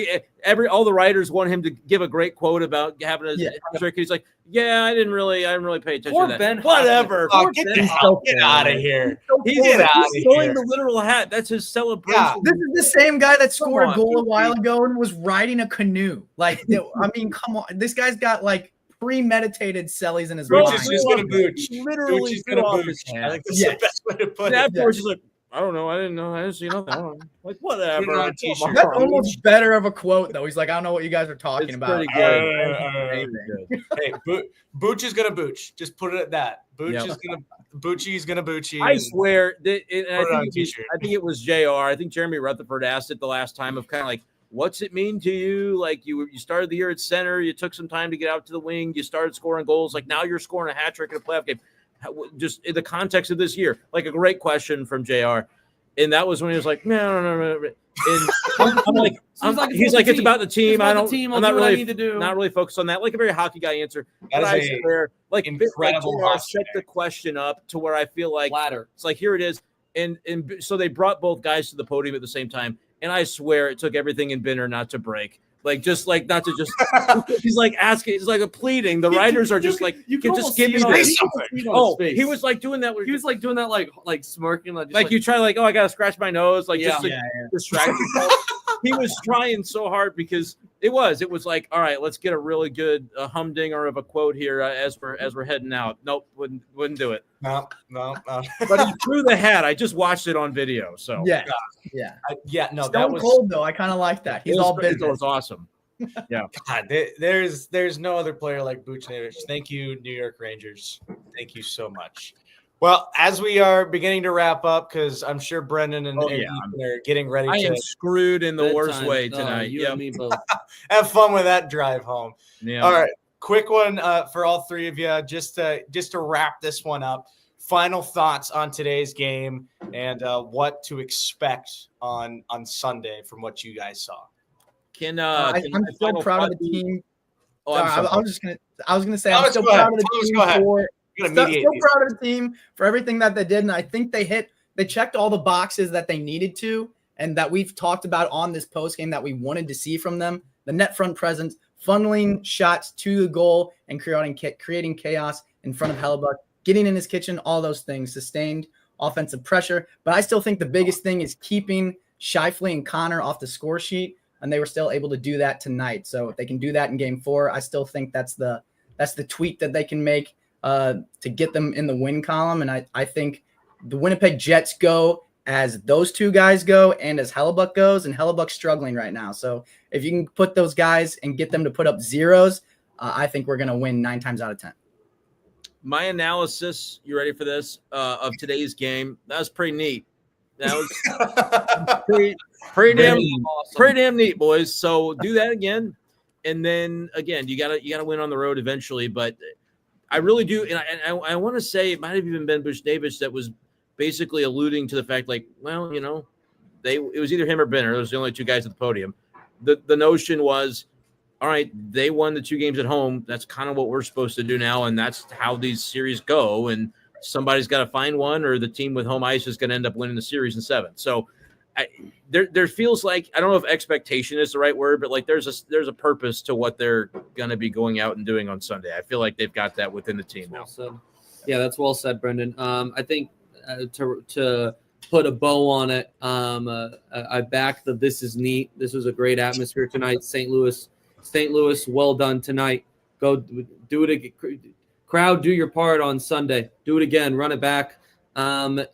all the writers want him to give a great quote about having a trick. He's like, "Yeah, I didn't really pay attention to that." Ben, whatever. Get out of here. He's throwing the literal hat. That's his celebration. Yeah. This is the same guy that scored a goal a while ago and was riding a canoe. Like, I mean, come on. This guy's got like premeditated sellies in his mind. Booch is just going to booch. Literally, Booch is going to booch. I think that's the best way to put it. Afterwards, he's like, I don't know. I didn't know. I didn't see nothing. Like, whatever. That's almost better of a quote, though. He's like, I don't know what you guys are talking about. Pretty good. Hey, Booch is going to booch. Just put it at that. Booch is going to Bucci's going to Bucci. I swear. I think it was JR. I think Jeremy Rutherford asked it the last time of kind of like, what's it mean to you? Like you started the year at center. You took some time to get out to the wing. You started scoring goals. Like now you're scoring a hat trick in a playoff game. Just in the context of this year, like a great question from JR. And that was when he was like, no. And I'm like, he's like, it's about the team. I'm not really focused on that. Like a very hockey guy answer. But I swear, like JR set the question up to where I feel like it's like, here it is. And so they brought both guys to the podium at the same time. And I swear it took everything in Binner not to break. Like, just like, not to just, he's like asking, he's like a pleading. The writers are just like, you can just give me this. Oh, he was like doing that. He was like doing that, like smirking. Like you try, like, oh, I got to scratch my nose. Like, just to distract yourself. He was trying so hard because it was like, all right, let's get a really good humdinger of a quote here as we're heading out. Nope, wouldn't do it. No. But he threw the hat. I just watched it on video. So yeah. No, Stone that was cold though. I kind of like that. He's all business. It was awesome. Yeah. God, there's no other player like Buchnevich. Thank you, New York Rangers. Thank you so much. Well, as we are beginning to wrap up, because I'm sure Brenden and Ethan are getting ready I to am screwed in the worst way tonight. Have fun with that drive home. Yeah. All right. Quick one for all three of you, just to wrap this one up. Final thoughts on today's game and what to expect on Sunday from what you guys saw. I'm so proud of the team. I was gonna say I'm still proud of the team for still proud of the team for everything that they did, and I think they checked all the boxes that they needed to, and that we've talked about on this post game that we wanted to see from them. The net front presence, funneling shots to the goal, and creating chaos in front of Hellebuck, getting in his kitchen, all those things, sustained offensive pressure. But I still think the biggest thing is keeping Scheifele and Connor off the score sheet, and they were still able to do that tonight. So if they can do that in Game 4, I still think that's the tweak that they can make to get them in the win column. And I think the Winnipeg Jets go as those two guys go and as Hellebuck goes, and Hellebuck's struggling right now. So if you can put those guys and get them to put up zeros, I think we're going to win 9 times out of 10. My analysis, you ready for this, of today's game, that was pretty neat. That was pretty damn neat, boys. So do that again, and then again, you gotta win on the road eventually. But I really do, and I want to say it might have even been Buchnevich that was basically alluding to the fact, like, well, it was either him or Benner. Those were the only two guys at the podium. The notion was, all right, they won the 2 games at home. That's kind of what we're supposed to do now, and that's how these series go. And somebody's got to find one, or the team with home ice is going to end up winning the series in 7. So there feels like, I don't know if expectation is the right word, but like there's a purpose to what they're going to be going out and doing on Sunday. I feel like they've got that within the team now. Yeah, that's well said, Brenden. I think to put a bow on it, I back the this is neat. This was a great atmosphere tonight. St. Louis, well done tonight. Go do it again. Crowd, do your part on Sunday. Do it again. Run it back. And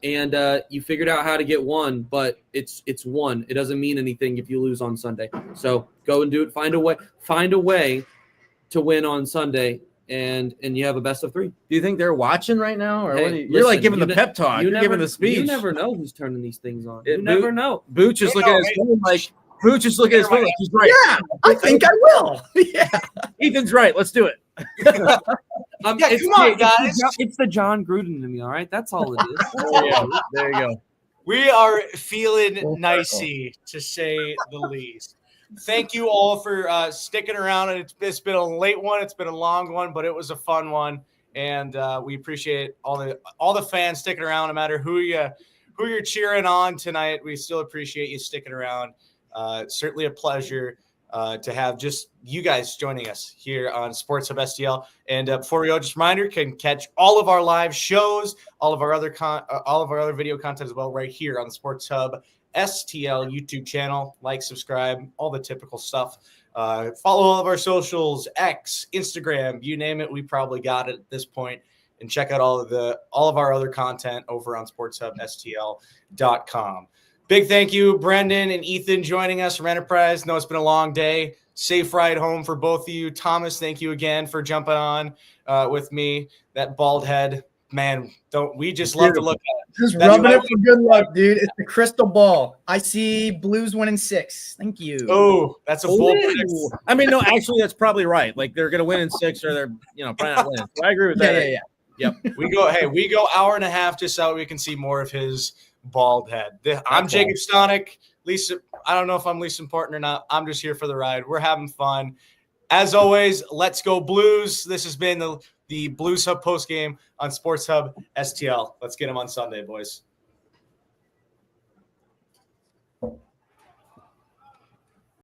you figured out how to get one, but it's one. It doesn't mean anything if you lose on Sunday. So go and do it. Find a way to win on Sunday, and you have a best of 3. Do you think they're watching right now, or hey, you're like giving the pep talk? You're giving the speech. You never know who's turning these things on. You never know. Booch is looking at his phone like. Booch is looking at his phone like he's right. Yeah, I think I will. Yeah, Ethan's right. Let's do it. Come on, guys. It's the John Gruden to me, all right? That's all it is. There you go. We are feeling nicey, to say the least. Thank you all for sticking around. It's been a late one. It's been a long one, but it was a fun one. And we appreciate all the fans sticking around, no matter who you're cheering on tonight. We still appreciate you sticking around. Certainly a pleasure to have just you guys joining us here on Sports Hub STL. And before we go, just a reminder, you can catch all of our live shows, all of our other video content as well right here on the Sports Hub STL YouTube channel. Like, subscribe, all the typical stuff. Follow all of our socials, X, Instagram, you name it, we probably got it at this point. And check out all of our other content over on sportshubstl.com. Big thank you, Brenden and Ethan, joining us from Enterprise. Know it's been a long day. Safe ride home for both of you. Thomas, thank you again for jumping on with me. That bald head, man, we just love to look at it. Just rubbing it for good luck, dude. It's the crystal ball. I see Blues winning 6. Thank you. Oh, that's a bold prediction. I mean, no, actually, that's probably right. Like, they're going to win in 6, or they're probably not winning. So I agree with that. Yeah. Yep. We go hour and a half just so we can see more of his bald head. I'm Jacob Stanoch. Lisa, I don't know if I'm least important or not. I'm just here for the ride. We're having fun. As always, let's go Blues. This has been the Blues Hub postgame on Sports Hub STL. Let's get them on Sunday, boys.